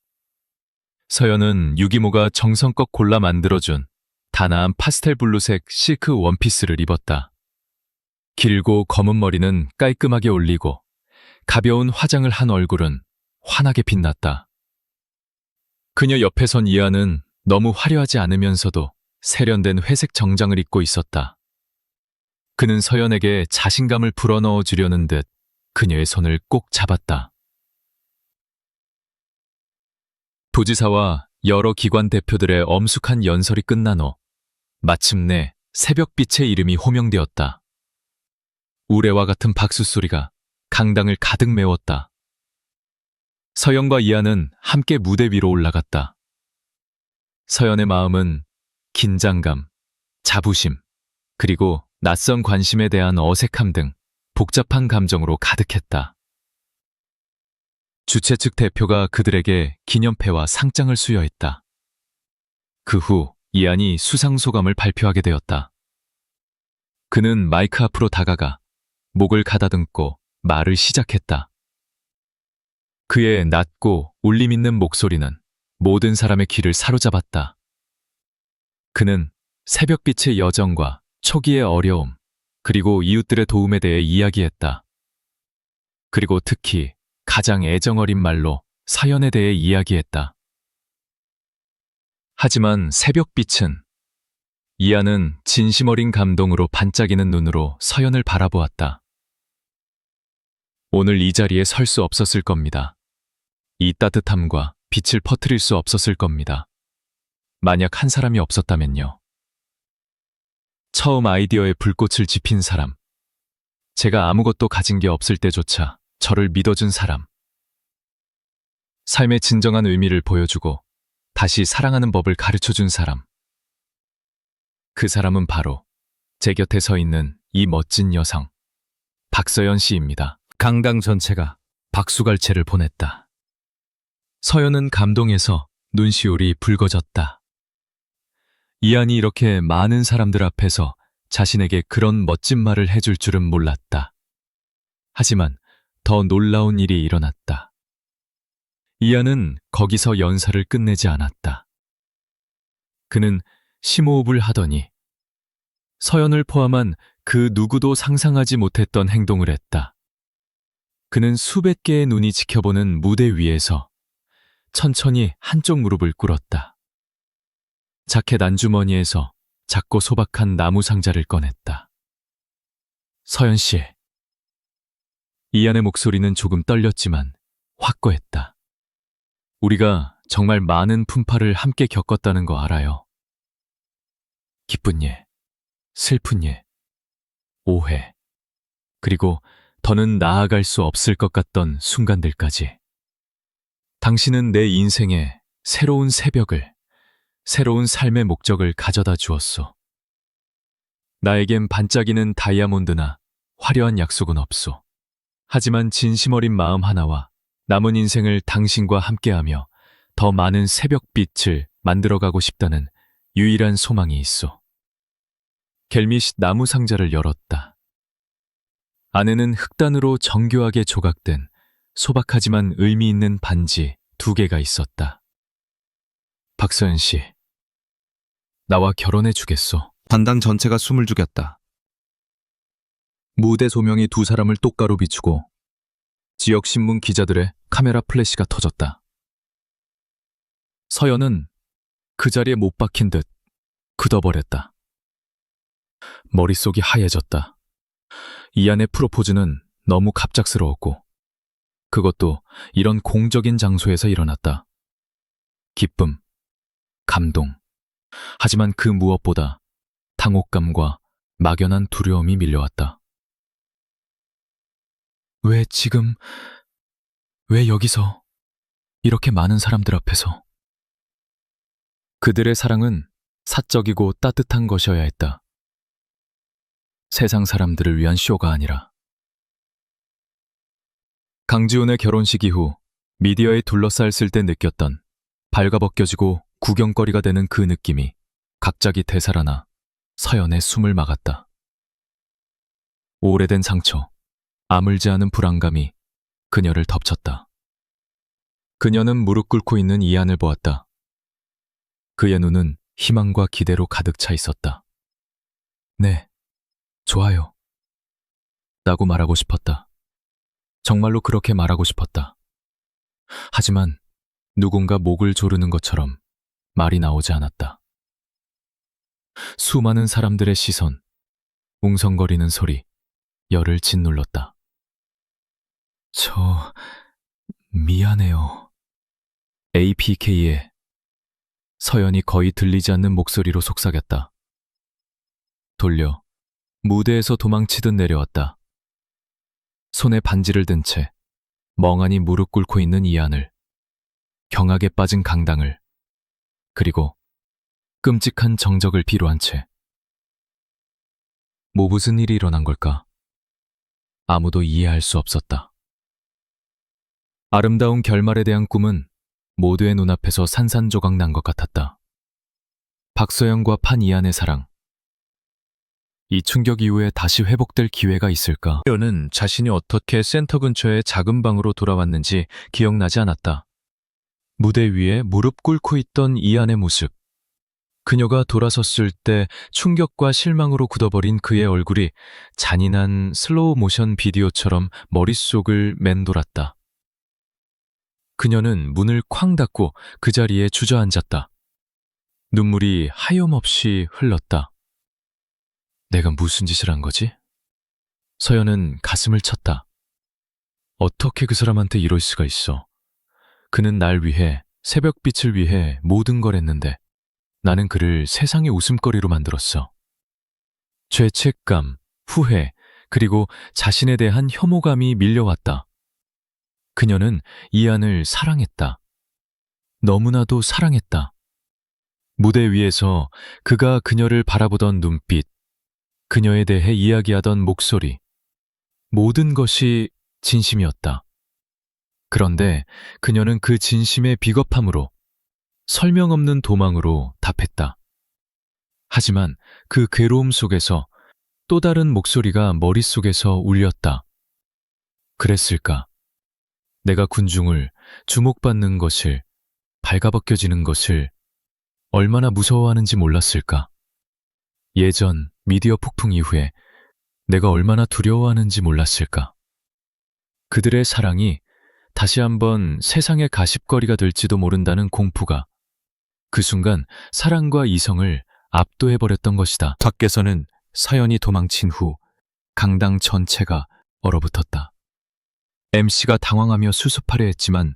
서연은 유기모가 정성껏 골라 만들어준 단아한 파스텔 블루색 실크 원피스를 입었다. 길고 검은 머리는 깔끔하게 올리고 가벼운 화장을 한 얼굴은 환하게 빛났다. 그녀 옆에 선 이하는 너무 화려하지 않으면서도 세련된 회색 정장을 입고 있었다. 그는 서연에게 자신감을 불어넣어 주려는 듯 그녀의 손을 꼭 잡았다. 도지사와 여러 기관 대표들의 엄숙한 연설이 끝난 후 마침내 새벽빛의 이름이 호명되었다. 우레와 같은 박수 소리가 강당을 가득 메웠다. 서연과 이하는 함께 무대 위로 올라갔다. 서연의 마음은 긴장감, 자부심, 그리고 낯선 관심에 대한 어색함 등 복잡한 감정으로 가득했다. 주최 측 대표가 그들에게 기념패와 상장을 수여했다. 그 후 이안이 수상 소감을 발표하게 되었다. 그는 마이크 앞으로 다가가 목을 가다듬고 말을 시작했다. 그의 낮고 울림 있는 목소리는 모든 사람의 귀를 사로잡았다. 그는 새벽빛의 여정과 초기의 어려움, 그리고 이웃들의 도움에 대해 이야기했다. 그리고 특히 가장 애정어린 말로 사연에 대해 이야기했다. 하지만 새벽빛은 이하는 진심 어린 감동으로 반짝이는 눈으로 서연을 바라보았다. 오늘 이 자리에 설 수 없었을 겁니다. 이 따뜻함과 빛을 퍼뜨릴 수 없었을 겁니다. 만약 한 사람이 없었다면요. 처음 아이디어에 불꽃을 지핀 사람, 제가 아무것도 가진 게 없을 때조차 저를 믿어준 사람, 삶의 진정한 의미를 보여주고 다시 사랑하는 법을 가르쳐준 사람, 그 사람은 바로 제 곁에 서 있는 이 멋진 여성, 박서연 씨입니다. 강당 전체가 박수갈채를 보냈다. 서연은 감동해서 눈시울이 붉어졌다. 이안이 이렇게 많은 사람들 앞에서 자신에게 그런 멋진 말을 해줄 줄은 몰랐다. 하지만 더 놀라운 일이 일어났다. 이안은 거기서 연설을 끝내지 않았다. 그는 심호흡을 하더니 서연을 포함한 그 누구도 상상하지 못했던 행동을 했다. 그는 수백 개의 눈이 지켜보는 무대 위에서 천천히 한쪽 무릎을 꿇었다. 자켓 안주머니에서 작고 소박한 나무 상자를 꺼냈다. 서연 씨. 이안의 목소리는 조금 떨렸지만 확고했다. 우리가 정말 많은 풍파를 함께 겪었다는 거 알아요. 기쁜 일, 슬픈 일, 오해, 그리고 더는 나아갈 수 없을 것 같던 순간들까지. 당신은 내 인생에 새로운 새벽을, 새로운 삶의 목적을 가져다 주었소. 나에겐 반짝이는 다이아몬드나 화려한 약속은 없소. 하지만 진심 어린 마음 하나와 남은 인생을 당신과 함께하며 더 많은 새벽빛을 만들어가고 싶다는 유일한 소망이 있소. 겔밋이 나무 상자를 열었다. 안에는 흑단으로 정교하게 조각된 소박하지만 의미 있는 반지 2개가 있었다. 박서연 씨, 나와 결혼해 주겠소. 단당 전체가 숨을 죽였다. 무대 조명이 두 사람을 똑가로 비추고 지역신문 기자들의 카메라 플래시가 터졌다. 서연은 그 자리에 못 박힌 듯 굳어버렸다. 머릿속이 하얘졌다. 이안의 프로포즈는 너무 갑작스러웠고 그것도 이런 공적인 장소에서 일어났다. 기쁨, 감동, 하지만 그 무엇보다 당혹감과 막연한 두려움이 밀려왔다. 왜 지금, 왜 여기서, 이렇게 많은 사람들 앞에서. 그들의 사랑은 사적이고 따뜻한 것이어야 했다. 세상 사람들을 위한 쇼가 아니라. 강지훈의 결혼식 이후 미디어에 둘러싸였을 때 느꼈던 발가벗겨지고 구경거리가 되는 그 느낌이 갑자기 되살아나 서연의 숨을 막았다. 오래된 상처, 아물지 않은 불안감이 그녀를 덮쳤다. 그녀는 무릎 꿇고 있는 이안을 보았다. 그의 눈은 희망과 기대로 가득 차 있었다. 네, 좋아요. 라고 말하고 싶었다. 정말로 그렇게 말하고 싶었다. 하지만 누군가 목을 조르는 것처럼 말이 나오지 않았다. 수많은 사람들의 시선, 웅성거리는 소리, 열을 짓눌렀다. 미안해요. APK의 서연이 거의 들리지 않는 목소리로 속삭였다. 돌려 무대에서 도망치듯 내려왔다. 손에 반지를 든 채 멍하니 무릎 꿇고 있는 이안을, 경악에 빠진 강당을, 그리고 끔찍한 정적을 비로한 채. 무슨 일이 일어난 걸까? 아무도 이해할 수 없었다. 아름다운 결말에 대한 꿈은 모두의 눈앞에서 산산조각 난 것 같았다. 박서연과 판이안의 사랑. 이 충격 이후에 다시 회복될 기회가 있을까? 서연은 자신이 어떻게 센터 근처의 작은 방으로 돌아왔는지 기억나지 않았다. 무대 위에 무릎 꿇고 있던 이안의 모습. 그녀가 돌아섰을 때 충격과 실망으로 굳어버린 그의 얼굴이 잔인한 슬로우 모션 비디오처럼 머릿속을 맴돌았다. 그녀는 문을 쾅 닫고 그 자리에 주저앉았다. 눈물이 하염없이 흘렀다. 내가 무슨 짓을 한 거지? 서연은 가슴을 쳤다. 어떻게 그 사람한테 이럴 수가 있어? 그는 날 위해, 새벽빛을 위해 모든 걸 했는데 나는 그를 세상의 웃음거리로 만들었어. 죄책감, 후회, 그리고 자신에 대한 혐오감이 밀려왔다. 그녀는 이안을 사랑했다. 너무나도 사랑했다. 무대 위에서 그가 그녀를 바라보던 눈빛, 그녀에 대해 이야기하던 목소리, 모든 것이 진심이었다. 그런데 그녀는 그 진심의 비겁함으로, 설명 없는 도망으로 답했다. 하지만 그 괴로움 속에서 또 다른 목소리가 머릿속에서 울렸다. 그랬을까? 내가 군중을, 주목받는 것을, 발가벗겨지는 것을 얼마나 무서워하는지 몰랐을까? 예전 미디어 폭풍 이후에 내가 얼마나 두려워하는지 몰랐을까? 그들의 사랑이 다시 한번 세상의 가십거리가 될지도 모른다는 공포가 그 순간 사랑과 이성을 압도해버렸던 것이다. 밖에서는 서연이 도망친 후 강당 전체가 얼어붙었다. MC가 당황하며 수습하려 했지만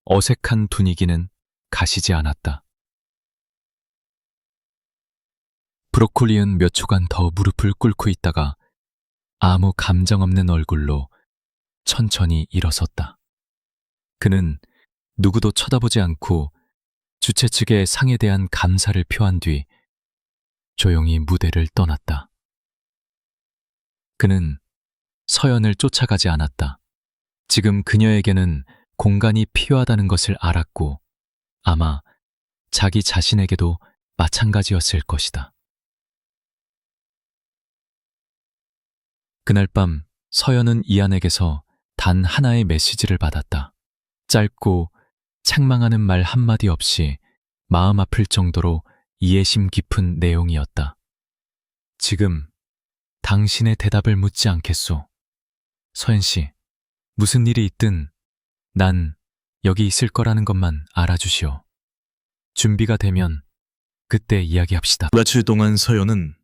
어색한 분위기는 가시지 않았다. 브로콜리는 몇 초간 더 무릎을 꿇고 있다가 아무 감정 없는 얼굴로 천천히 일어섰다. 그는 누구도 쳐다보지 않고 주최 측의 상에 대한 감사를 표한 뒤 조용히 무대를 떠났다. 그는 서연을 쫓아가지 않았다. 지금 그녀에게는 공간이 필요하다는 것을 알았고 아마 자기 자신에게도 마찬가지였을 것이다. 그날 밤 서연은 이안에게서 단 하나의 메시지를 받았다. 짧고 책망하는 말 한마디 없이 마음 아플 정도로 이해심 깊은 내용이었다. 지금 당신의 대답을 묻지 않겠소. 서연 씨, 무슨 일이 있든 난 여기 있을 거라는 것만 알아주시오. 준비가 되면 그때 이야기합시다. 며칠 동안 서연은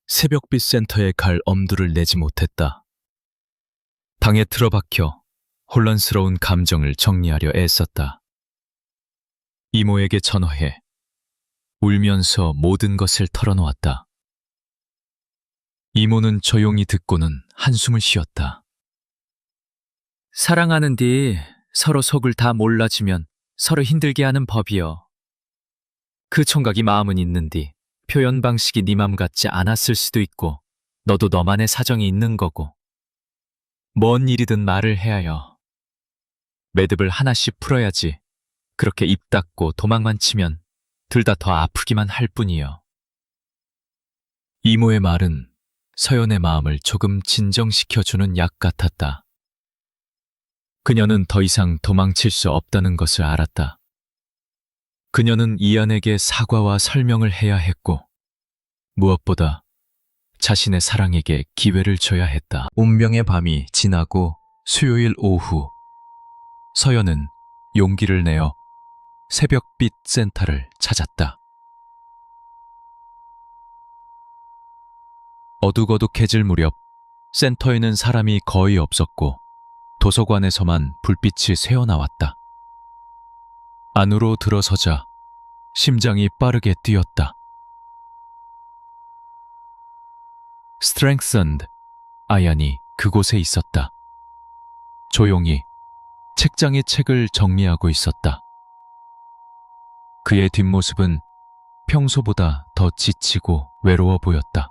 새벽빛 센터에 갈 엄두를 내지 못했다. 방에 틀어박혀 혼란스러운 감정을 정리하려 애썼다. 이모에게 전화해 울면서 모든 것을 털어놓았다. 이모는 조용히 듣고는 한숨을 쉬었다. 사랑하는 뒤 서로 속을 다 몰라주면 서로 힘들게 하는 법이여. 그 총각이 마음은 있는디 표현 방식이 네 맘 같지 않았을 수도 있고 너도 너만의 사정이 있는 거고 뭔 일이든 말을 해야여. 매듭을 하나씩 풀어야지. 그렇게 입 닫고 도망만 치면 둘 다 더 아프기만 할 뿐이여. 이모의 말은 서연의 마음을 조금 진정시켜주는 약 같았다. 그녀는 더 이상 도망칠 수 없다는 것을 알았다. 그녀는 이안에게 사과와 설명을 해야 했고 무엇보다 자신의 사랑에게 기회를 줘야 했다. 운명의 밤이 지나고 수요일 오후 서연은 용기를 내어 새벽빛 센터를 찾았다. 어둑어둑해질 무렵 센터에는 사람이 거의 없었고 도서관에서만 불빛이 새어나왔다. 안으로 들어서자 심장이 빠르게 뛰었다. Strengthened 아얀이 그곳에 있었다. 조용히 책장에 책을 정리하고 있었다. 그의 뒷모습은 평소보다 더 지치고 외로워 보였다.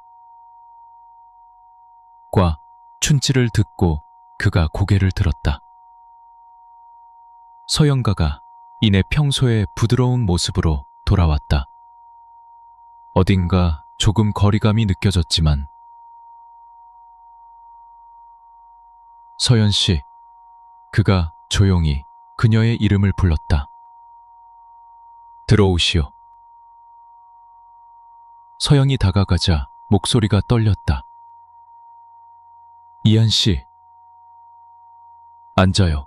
과 춘지를 듣고 그가 고개를 들었다. 서연가가 이내 평소의 부드러운 모습으로 돌아왔다. 어딘가 조금 거리감이 느껴졌지만 서연 씨, 그가 조용히 그녀의 이름을 불렀다. 들어오시오. 서연이 다가가자 목소리가 떨렸다. 이안 씨. 앉아요.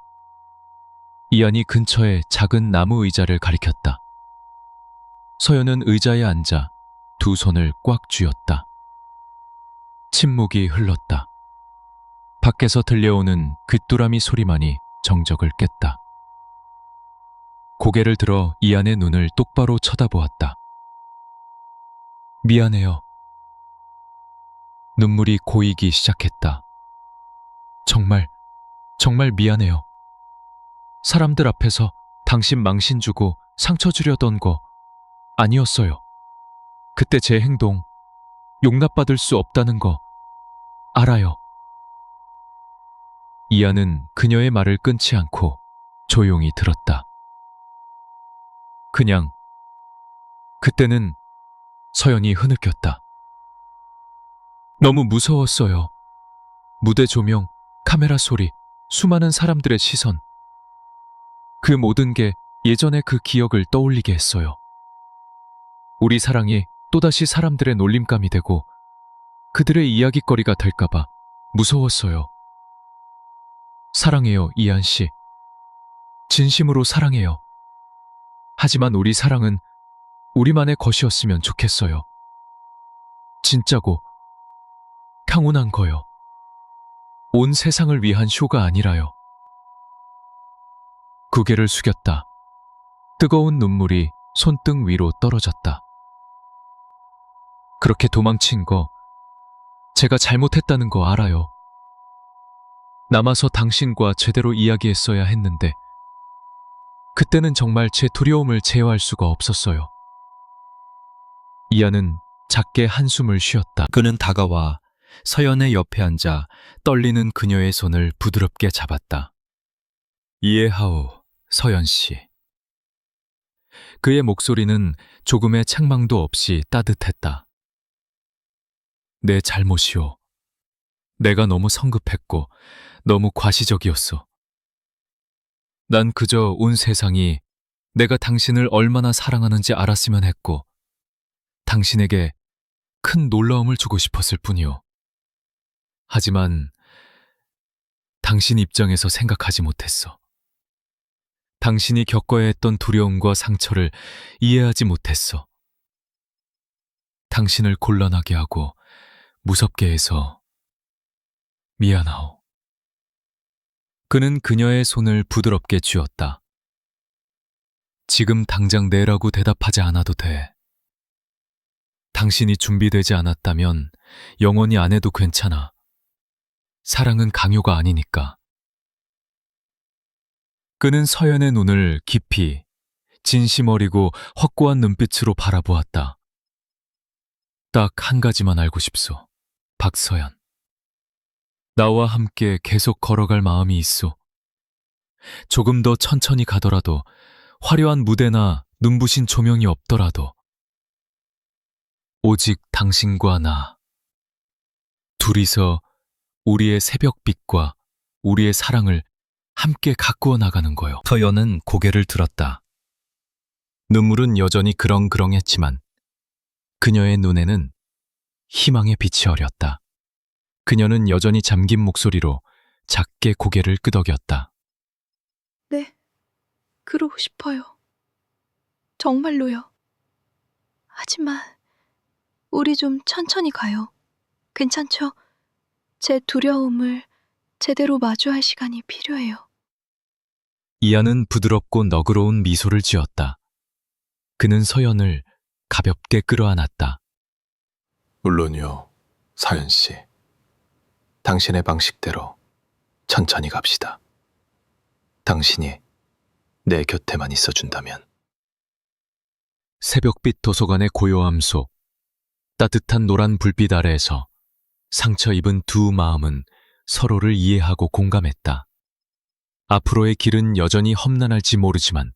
이안이 근처에 작은 나무 의자를 가리켰다. 서연은 의자에 앉아 두 손을 꽉 쥐었다. 침묵이 흘렀다. 밖에서 들려오는 귀뚜라미 소리만이 정적을 깼다. 고개를 들어 이안의 눈을 똑바로 쳐다보았다. 미안해요. 눈물이 고이기 시작했다. 정말 미안해요. 사람들 앞에서 당신 망신 주고 상처 주려던 거 아니었어요. 그때 제 행동 용납받을 수 없다는 거 알아요. 이안은 그녀의 말을 끊지 않고 조용히 들었다. 그냥 그때는 서연이 흐느꼈다. 너무 무서웠어요. 무대 조명, 카메라 소리, 수많은 사람들의 시선. 그 모든 게 예전의 그 기억을 떠올리게 했어요. 우리 사랑이 또다시 사람들의 놀림감이 되고 그들의 이야깃거리가 될까봐 무서웠어요. 사랑해요, 이안 씨. 진심으로 사랑해요. 하지만 우리 사랑은 우리만의 것이었으면 좋겠어요. 진짜고 평온한 거요. 온 세상을 위한 쇼가 아니라요. 고개를 숙였다. 뜨거운 눈물이 손등 위로 떨어졌다. 그렇게 도망친 거 제가 잘못했다는 거 알아요. 남아서 당신과 제대로 이야기했어야 했는데 그때는 정말 제 두려움을 제어할 수가 없었어요. 이안은 작게 한숨을 쉬었다. 그는 다가와 서연의 옆에 앉아 떨리는 그녀의 손을 부드럽게 잡았다. 이해하오, 서연 씨. 그의 목소리는 조금의 책망도 없이 따뜻했다. 내 잘못이오. 내가 너무 성급했고 너무 과시적이었어. 난 그저 온 세상이 내가 당신을 얼마나 사랑하는지 알았으면 했고 당신에게 큰 놀라움을 주고 싶었을 뿐이요. 하지만 당신 입장에서 생각하지 못했어. 당신이 겪어야 했던 두려움과 상처를 이해하지 못했어. 당신을 곤란하게 하고 무섭게 해서 미안하오. 그는 그녀의 손을 부드럽게 쥐었다. 지금 당장 내라고 대답하지 않아도 돼. 당신이 준비되지 않았다면 영원히 안 해도 괜찮아. 사랑은 강요가 아니니까. 그는 서연의 눈을 깊이 진심 어리고 확고한 눈빛으로 바라보았다. 딱 한 가지만 알고 싶소. 박서연. 나와 함께 계속 걸어갈 마음이 있소. 조금 더 천천히 가더라도 화려한 무대나 눈부신 조명이 없더라도 오직 당신과 나 둘이서 우리의 새벽빛과 우리의 사랑을 함께 가꾸어 나가는 거요. 서연은 고개를 들었다. 눈물은 여전히 그렁그렁했지만 그녀의 눈에는 희망의 빛이 어렸다. 그녀는 여전히 잠긴 목소리로 작게 고개를 끄덕였다. 네, 그러고 싶어요. 정말로요. 하지만 우리 좀 천천히 가요. 괜찮죠? 제 두려움을 제대로 마주할 시간이 필요해요. 이안은 부드럽고 너그러운 미소를 지었다. 그는 서연을 가볍게 끌어안았다. 물론요, 서연 씨. 당신의 방식대로 천천히 갑시다. 당신이 내 곁에만 있어준다면. 새벽빛 도서관의 고요함 속 따뜻한 노란 불빛 아래에서 상처 입은 두 마음은 서로를 이해하고 공감했다. 앞으로의 길은 여전히 험난할지 모르지만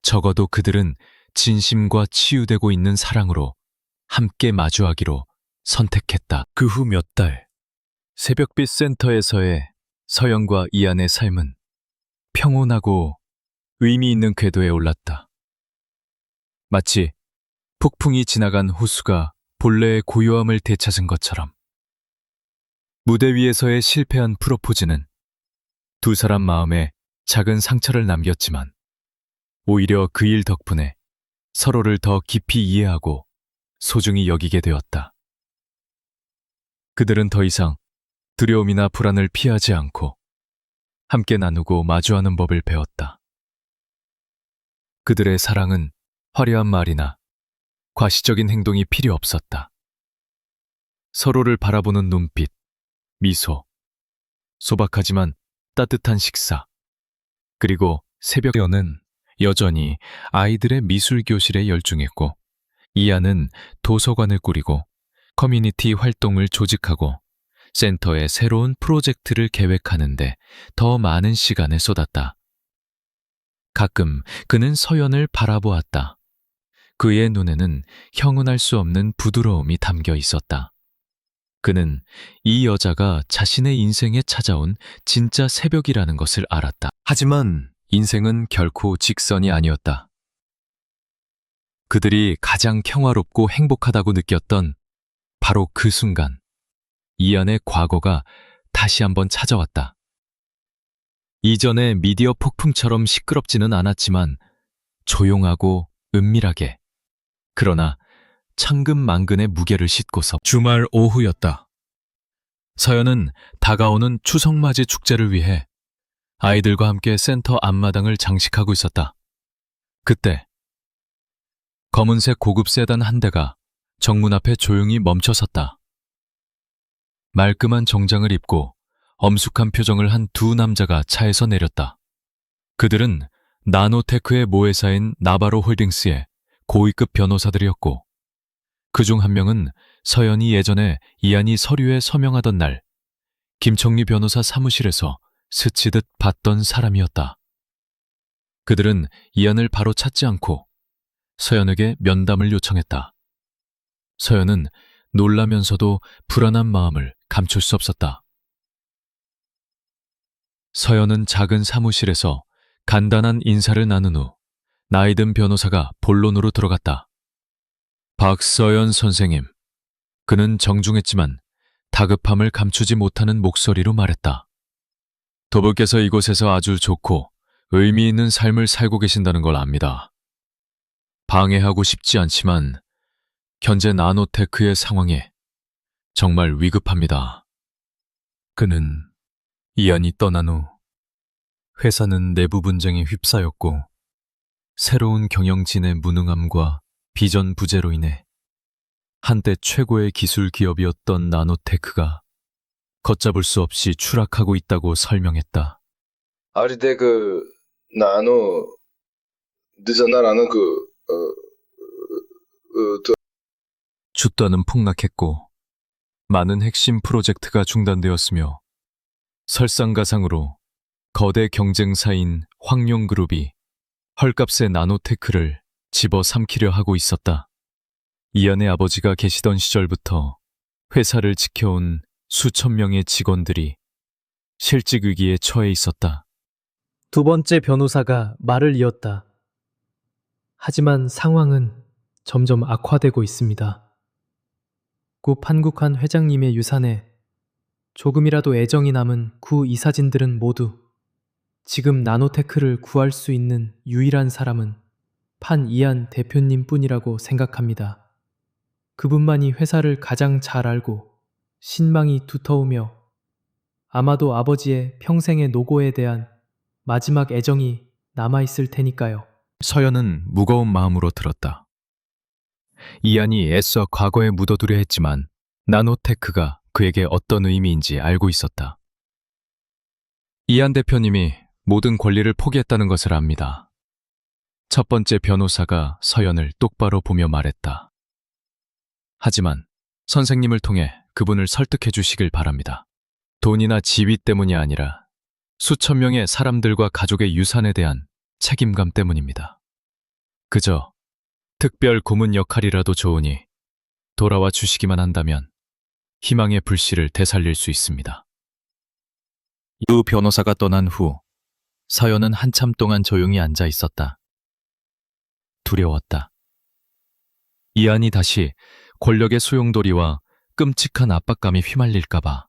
적어도 그들은 진심과 치유되고 있는 사랑으로 함께 마주하기로 선택했다. 그 후 몇 달, 새벽빛 센터에서의 서연과 이안의 삶은 평온하고 의미 있는 궤도에 올랐다. 마치 폭풍이 지나간 호수가 본래의 고요함을 되찾은 것처럼. 무대 위에서의 실패한 프로포즈는 두 사람 마음에 작은 상처를 남겼지만 오히려 그 일 덕분에 서로를 더 깊이 이해하고 소중히 여기게 되었다. 그들은 더 이상 두려움이나 불안을 피하지 않고 함께 나누고 마주하는 법을 배웠다. 그들의 사랑은 화려한 말이나 과시적인 행동이 필요 없었다. 서로를 바라보는 눈빛, 미소, 소박하지만 따뜻한 식사, 그리고 새벽연은 여전히 아이들의 미술 교실에 열중했고 이안은 도서관을 꾸리고 커뮤니티 활동을 조직하고 센터의 새로운 프로젝트를 계획하는데 더 많은 시간을 쏟았다. 가끔 그는 서연을 바라보았다. 그의 눈에는 형언할 수 없는 부드러움이 담겨 있었다. 그는 이 여자가 자신의 인생에 찾아온 진짜 새벽이라는 것을 알았다. 하지만 인생은 결코 직선이 아니었다. 그들이 가장 평화롭고 행복하다고 느꼈던 바로 그 순간, 이안의 과거가 다시 한번 찾아왔다. 이전의 미디어 폭풍처럼 시끄럽지는 않았지만 조용하고 은밀하게, 그러나 천근만근의 무게를 싣고서 주말 오후였다. 서연은 다가오는 추석맞이 축제를 위해 아이들과 함께 센터 앞마당을 장식하고 있었다. 그때 검은색 고급 세단 한 대가 정문 앞에 조용히 멈춰섰다. 말끔한 정장을 입고 엄숙한 표정을 한 두 남자가 차에서 내렸다. 그들은 나노테크의 모회사인 나바로 홀딩스의 고위급 변호사들이었고 그중 한 명은 서연이 예전에 이안이 서류에 서명하던 날 김청리 변호사 사무실에서 스치듯 봤던 사람이었다. 그들은 이안을 바로 찾지 않고 서연에게 면담을 요청했다. 서연은 놀라면서도 불안한 마음을 감출 수 없었다. 서연은 작은 사무실에서 간단한 인사를 나눈 후 나이든 변호사가 본론으로 들어갔다. 박서연 선생님. 그는 정중했지만 다급함을 감추지 못하는 목소리로 말했다. 도부께서 이곳에서 아주 좋고 의미 있는 삶을 살고 계신다는 걸 압니다. 방해하고 싶지 않지만 현재 나노테크의 상황이 정말 위급합니다. 그는 이안이 떠난 후 회사는 내부 분쟁에 휩싸였고 새로운 경영진의 무능함과 비전 부재로 인해 한때 최고의 기술 기업이었던 나노테크가 걷잡을 수 없이 추락하고 있다고 설명했다. 아리데 나노 늦어나라는 주가는 폭락했고 많은 핵심 프로젝트가 중단되었으며 설상가상으로 거대 경쟁사인 황룡그룹이 헐값의 나노테크를 집어삼키려 하고 있었다. 이안의 아버지가 계시던 시절부터 회사를 지켜온 수천 명의 직원들이 실직 위기에 처해 있었다. 두 번째 변호사가 말을 이었다. 하지만 상황은 점점 악화되고 있습니다. 구 판국한 회장님의 유산에 조금이라도 애정이 남은 구 이사진들은 모두 지금 나노테크를 구할 수 있는 유일한 사람은 판이안 대표님 뿐이라고 생각합니다. 그분만이 회사를 가장 잘 알고 신망이 두터우며 아마도 아버지의 평생의 노고에 대한 마지막 애정이 남아있을 테니까요. 서연은 무거운 마음으로 들었다. 이안이 애써 과거에 묻어두려 했지만 나노테크가 그에게 어떤 의미인지 알고 있었다. 이안 대표님이 모든 권리를 포기했다는 것을 압니다. 첫 번째 변호사가 서연을 똑바로 보며 말했다. 하지만 선생님을 통해 그분을 설득해 주시길 바랍니다. 돈이나 지위 때문이 아니라 수천 명의 사람들과 가족의 유산에 대한 책임감 때문입니다. 그저 특별 고문 역할이라도 좋으니 돌아와 주시기만 한다면 희망의 불씨를 되살릴 수 있습니다. 두 변호사가 떠난 후 서연은 한참 동안 조용히 앉아 있었다. 두려웠다. 이안이 다시 권력의 소용돌이와 끔찍한 압박감이 휘말릴까봐.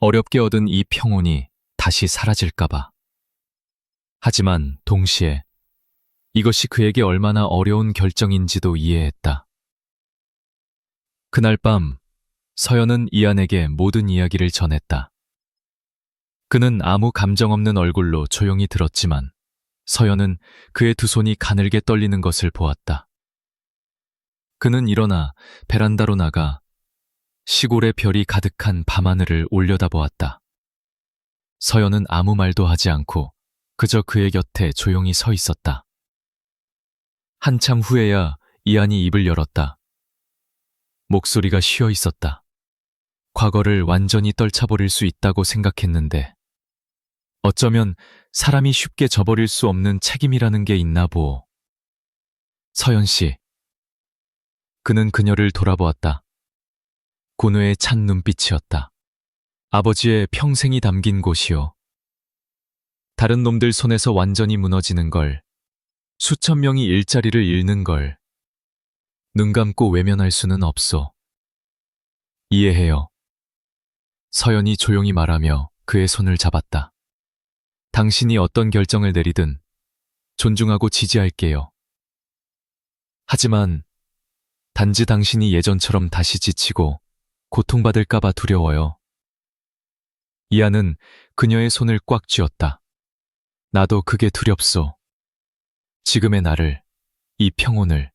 어렵게 얻은 이 평온이 다시 사라질까봐. 하지만 동시에 이것이 그에게 얼마나 어려운 결정인지도 이해했다. 그날 밤 서연은 이안에게 모든 이야기를 전했다. 그는 아무 감정 없는 얼굴로 조용히 들었지만 서연은 그의 두 손이 가늘게 떨리는 것을 보았다. 그는 일어나 베란다로 나가 시골의 별이 가득한 밤하늘을 올려다보았다. 서연은 아무 말도 하지 않고 그저 그의 곁에 조용히 서 있었다. 한참 후에야 이안이 입을 열었다. 목소리가 쉬어 있었다. 과거를 완전히 떨쳐버릴 수 있다고 생각했는데 어쩌면 사람이 쉽게 저버릴 수 없는 책임이라는 게 있나 보. 서연 씨. 그는 그녀를 돌아보았다. 고뇌에 찬 눈빛이었다. 아버지의 평생이 담긴 곳이요. 다른 놈들 손에서 완전히 무너지는 걸, 수천 명이 일자리를 잃는 걸, 눈 감고 외면할 수는 없어. 이해해요. 서연이 조용히 말하며 그의 손을 잡았다. 당신이 어떤 결정을 내리든 존중하고 지지할게요. 하지만 단지 당신이 예전처럼 다시 지치고 고통받을까봐 두려워요. 이안은 그녀의 손을 꽉 쥐었다. 나도 그게 두렵소. 지금의 나를, 이 평온을,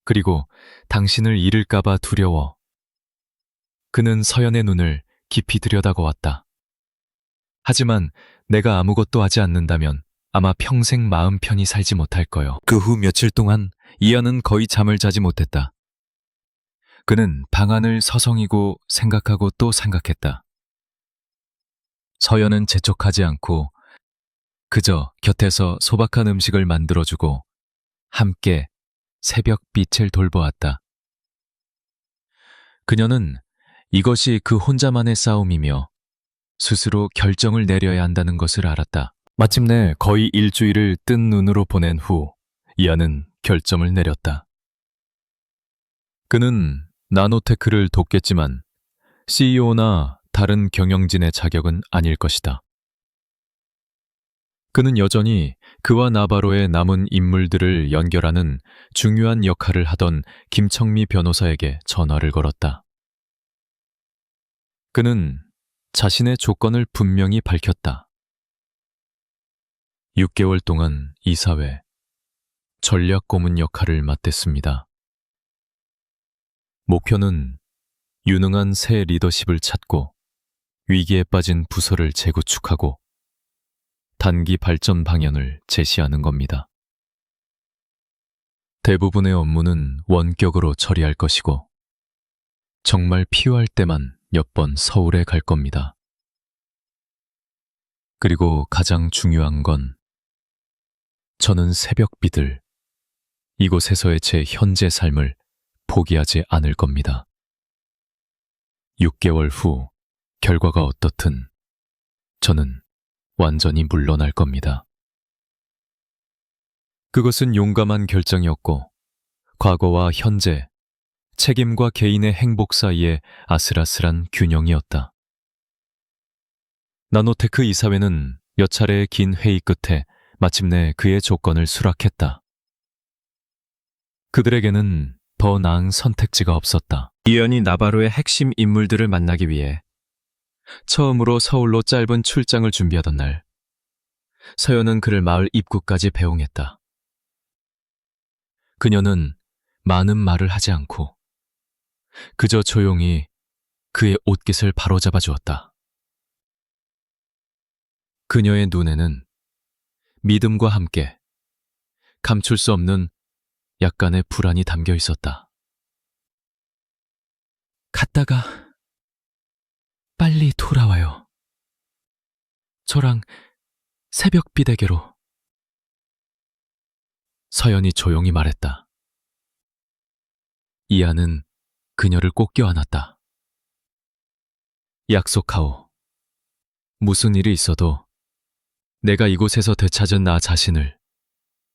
그리고 당신을 잃을까봐 두려워. 그는 서연의 눈을 깊이 들여다보았다. 하지만 내가 아무것도 하지 않는다면 아마 평생 마음 편히 살지 못할 거요. 그 후 며칠 동안 이안은 거의 잠을 자지 못했다. 그는 방안을 서성이고 생각하고 또 생각했다. 서연은 재촉하지 않고 그저 곁에서 소박한 음식을 만들어주고 함께 새벽빛을 돌보았다. 그녀는 이것이 그 혼자만의 싸움이며 스스로 결정을 내려야 한다는 것을 알았다. 마침내 거의 일주일을 뜬 눈으로 보낸 후 이안은 결정을 내렸다. 그는 나노테크를 돕겠지만 CEO나 다른 경영진의 자격은 아닐 것이다. 그는 여전히 그와 나바로의 남은 인물들을 연결하는 중요한 역할을 하던 김청미 변호사에게 전화를 걸었다. 그는 자신의 조건을 분명히 밝혔다. 6개월 동안 이사회, 전략 고문 역할을 맡았습니다. 목표는 유능한 새 리더십을 찾고 위기에 빠진 부서를 재구축하고 단기 발전 방향을 제시하는 겁니다. 대부분의 업무는 원격으로 처리할 것이고 정말 필요할 때만 몇 번 서울에 갈 겁니다. 그리고 가장 중요한 건 저는 새벽비들, 이곳에서의 제 현재 삶을 포기하지 않을 겁니다. 6개월 후 결과가 어떻든 저는 완전히 물러날 겁니다. 그것은 용감한 결정이었고 과거와 현재, 책임과 개인의 행복 사이의 아슬아슬한 균형이었다. 나노테크 이사회는 몇 차례의 긴 회의 끝에 마침내 그의 조건을 수락했다. 그들에게는 더 나은 선택지가 없었다. 이안이 나바로의 핵심 인물들을 만나기 위해 처음으로 서울로 짧은 출장을 준비하던 날, 서연은 그를 마을 입구까지 배웅했다. 그녀는 많은 말을 하지 않고 그저 조용히 그의 옷깃을 바로잡아 주었다. 그녀의 눈에는 믿음과 함께 감출 수 없는 약간의 불안이 담겨 있었다. 갔다가 빨리 돌아와요. 저랑 새벽비 댁으로. 서연이 조용히 말했다. 이안은 그녀를 꼭 껴안았다. 약속하오. 무슨 일이 있어도 내가 이곳에서 되찾은 나 자신을,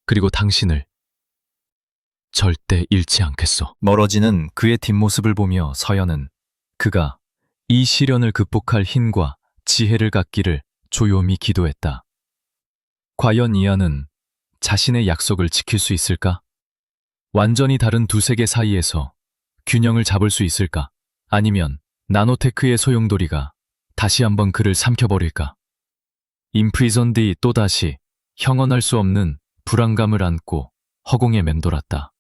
그리고 당신을 절대 잃지 않겠소. 멀어지는 그의 뒷모습을 보며 서연은 그가 이 시련을 극복할 힘과 지혜를 갖기를 조용히 기도했다. 과연 이안은 자신의 약속을 지킬 수 있을까? 완전히 다른 두 세계 사이에서 균형을 잡을 수 있을까? 아니면 나노테크의 소용돌이가 다시 한번 그를 삼켜버릴까? 임프리전디 또다시 형언할 수 없는 불안감을 안고 허공에 맴돌았다.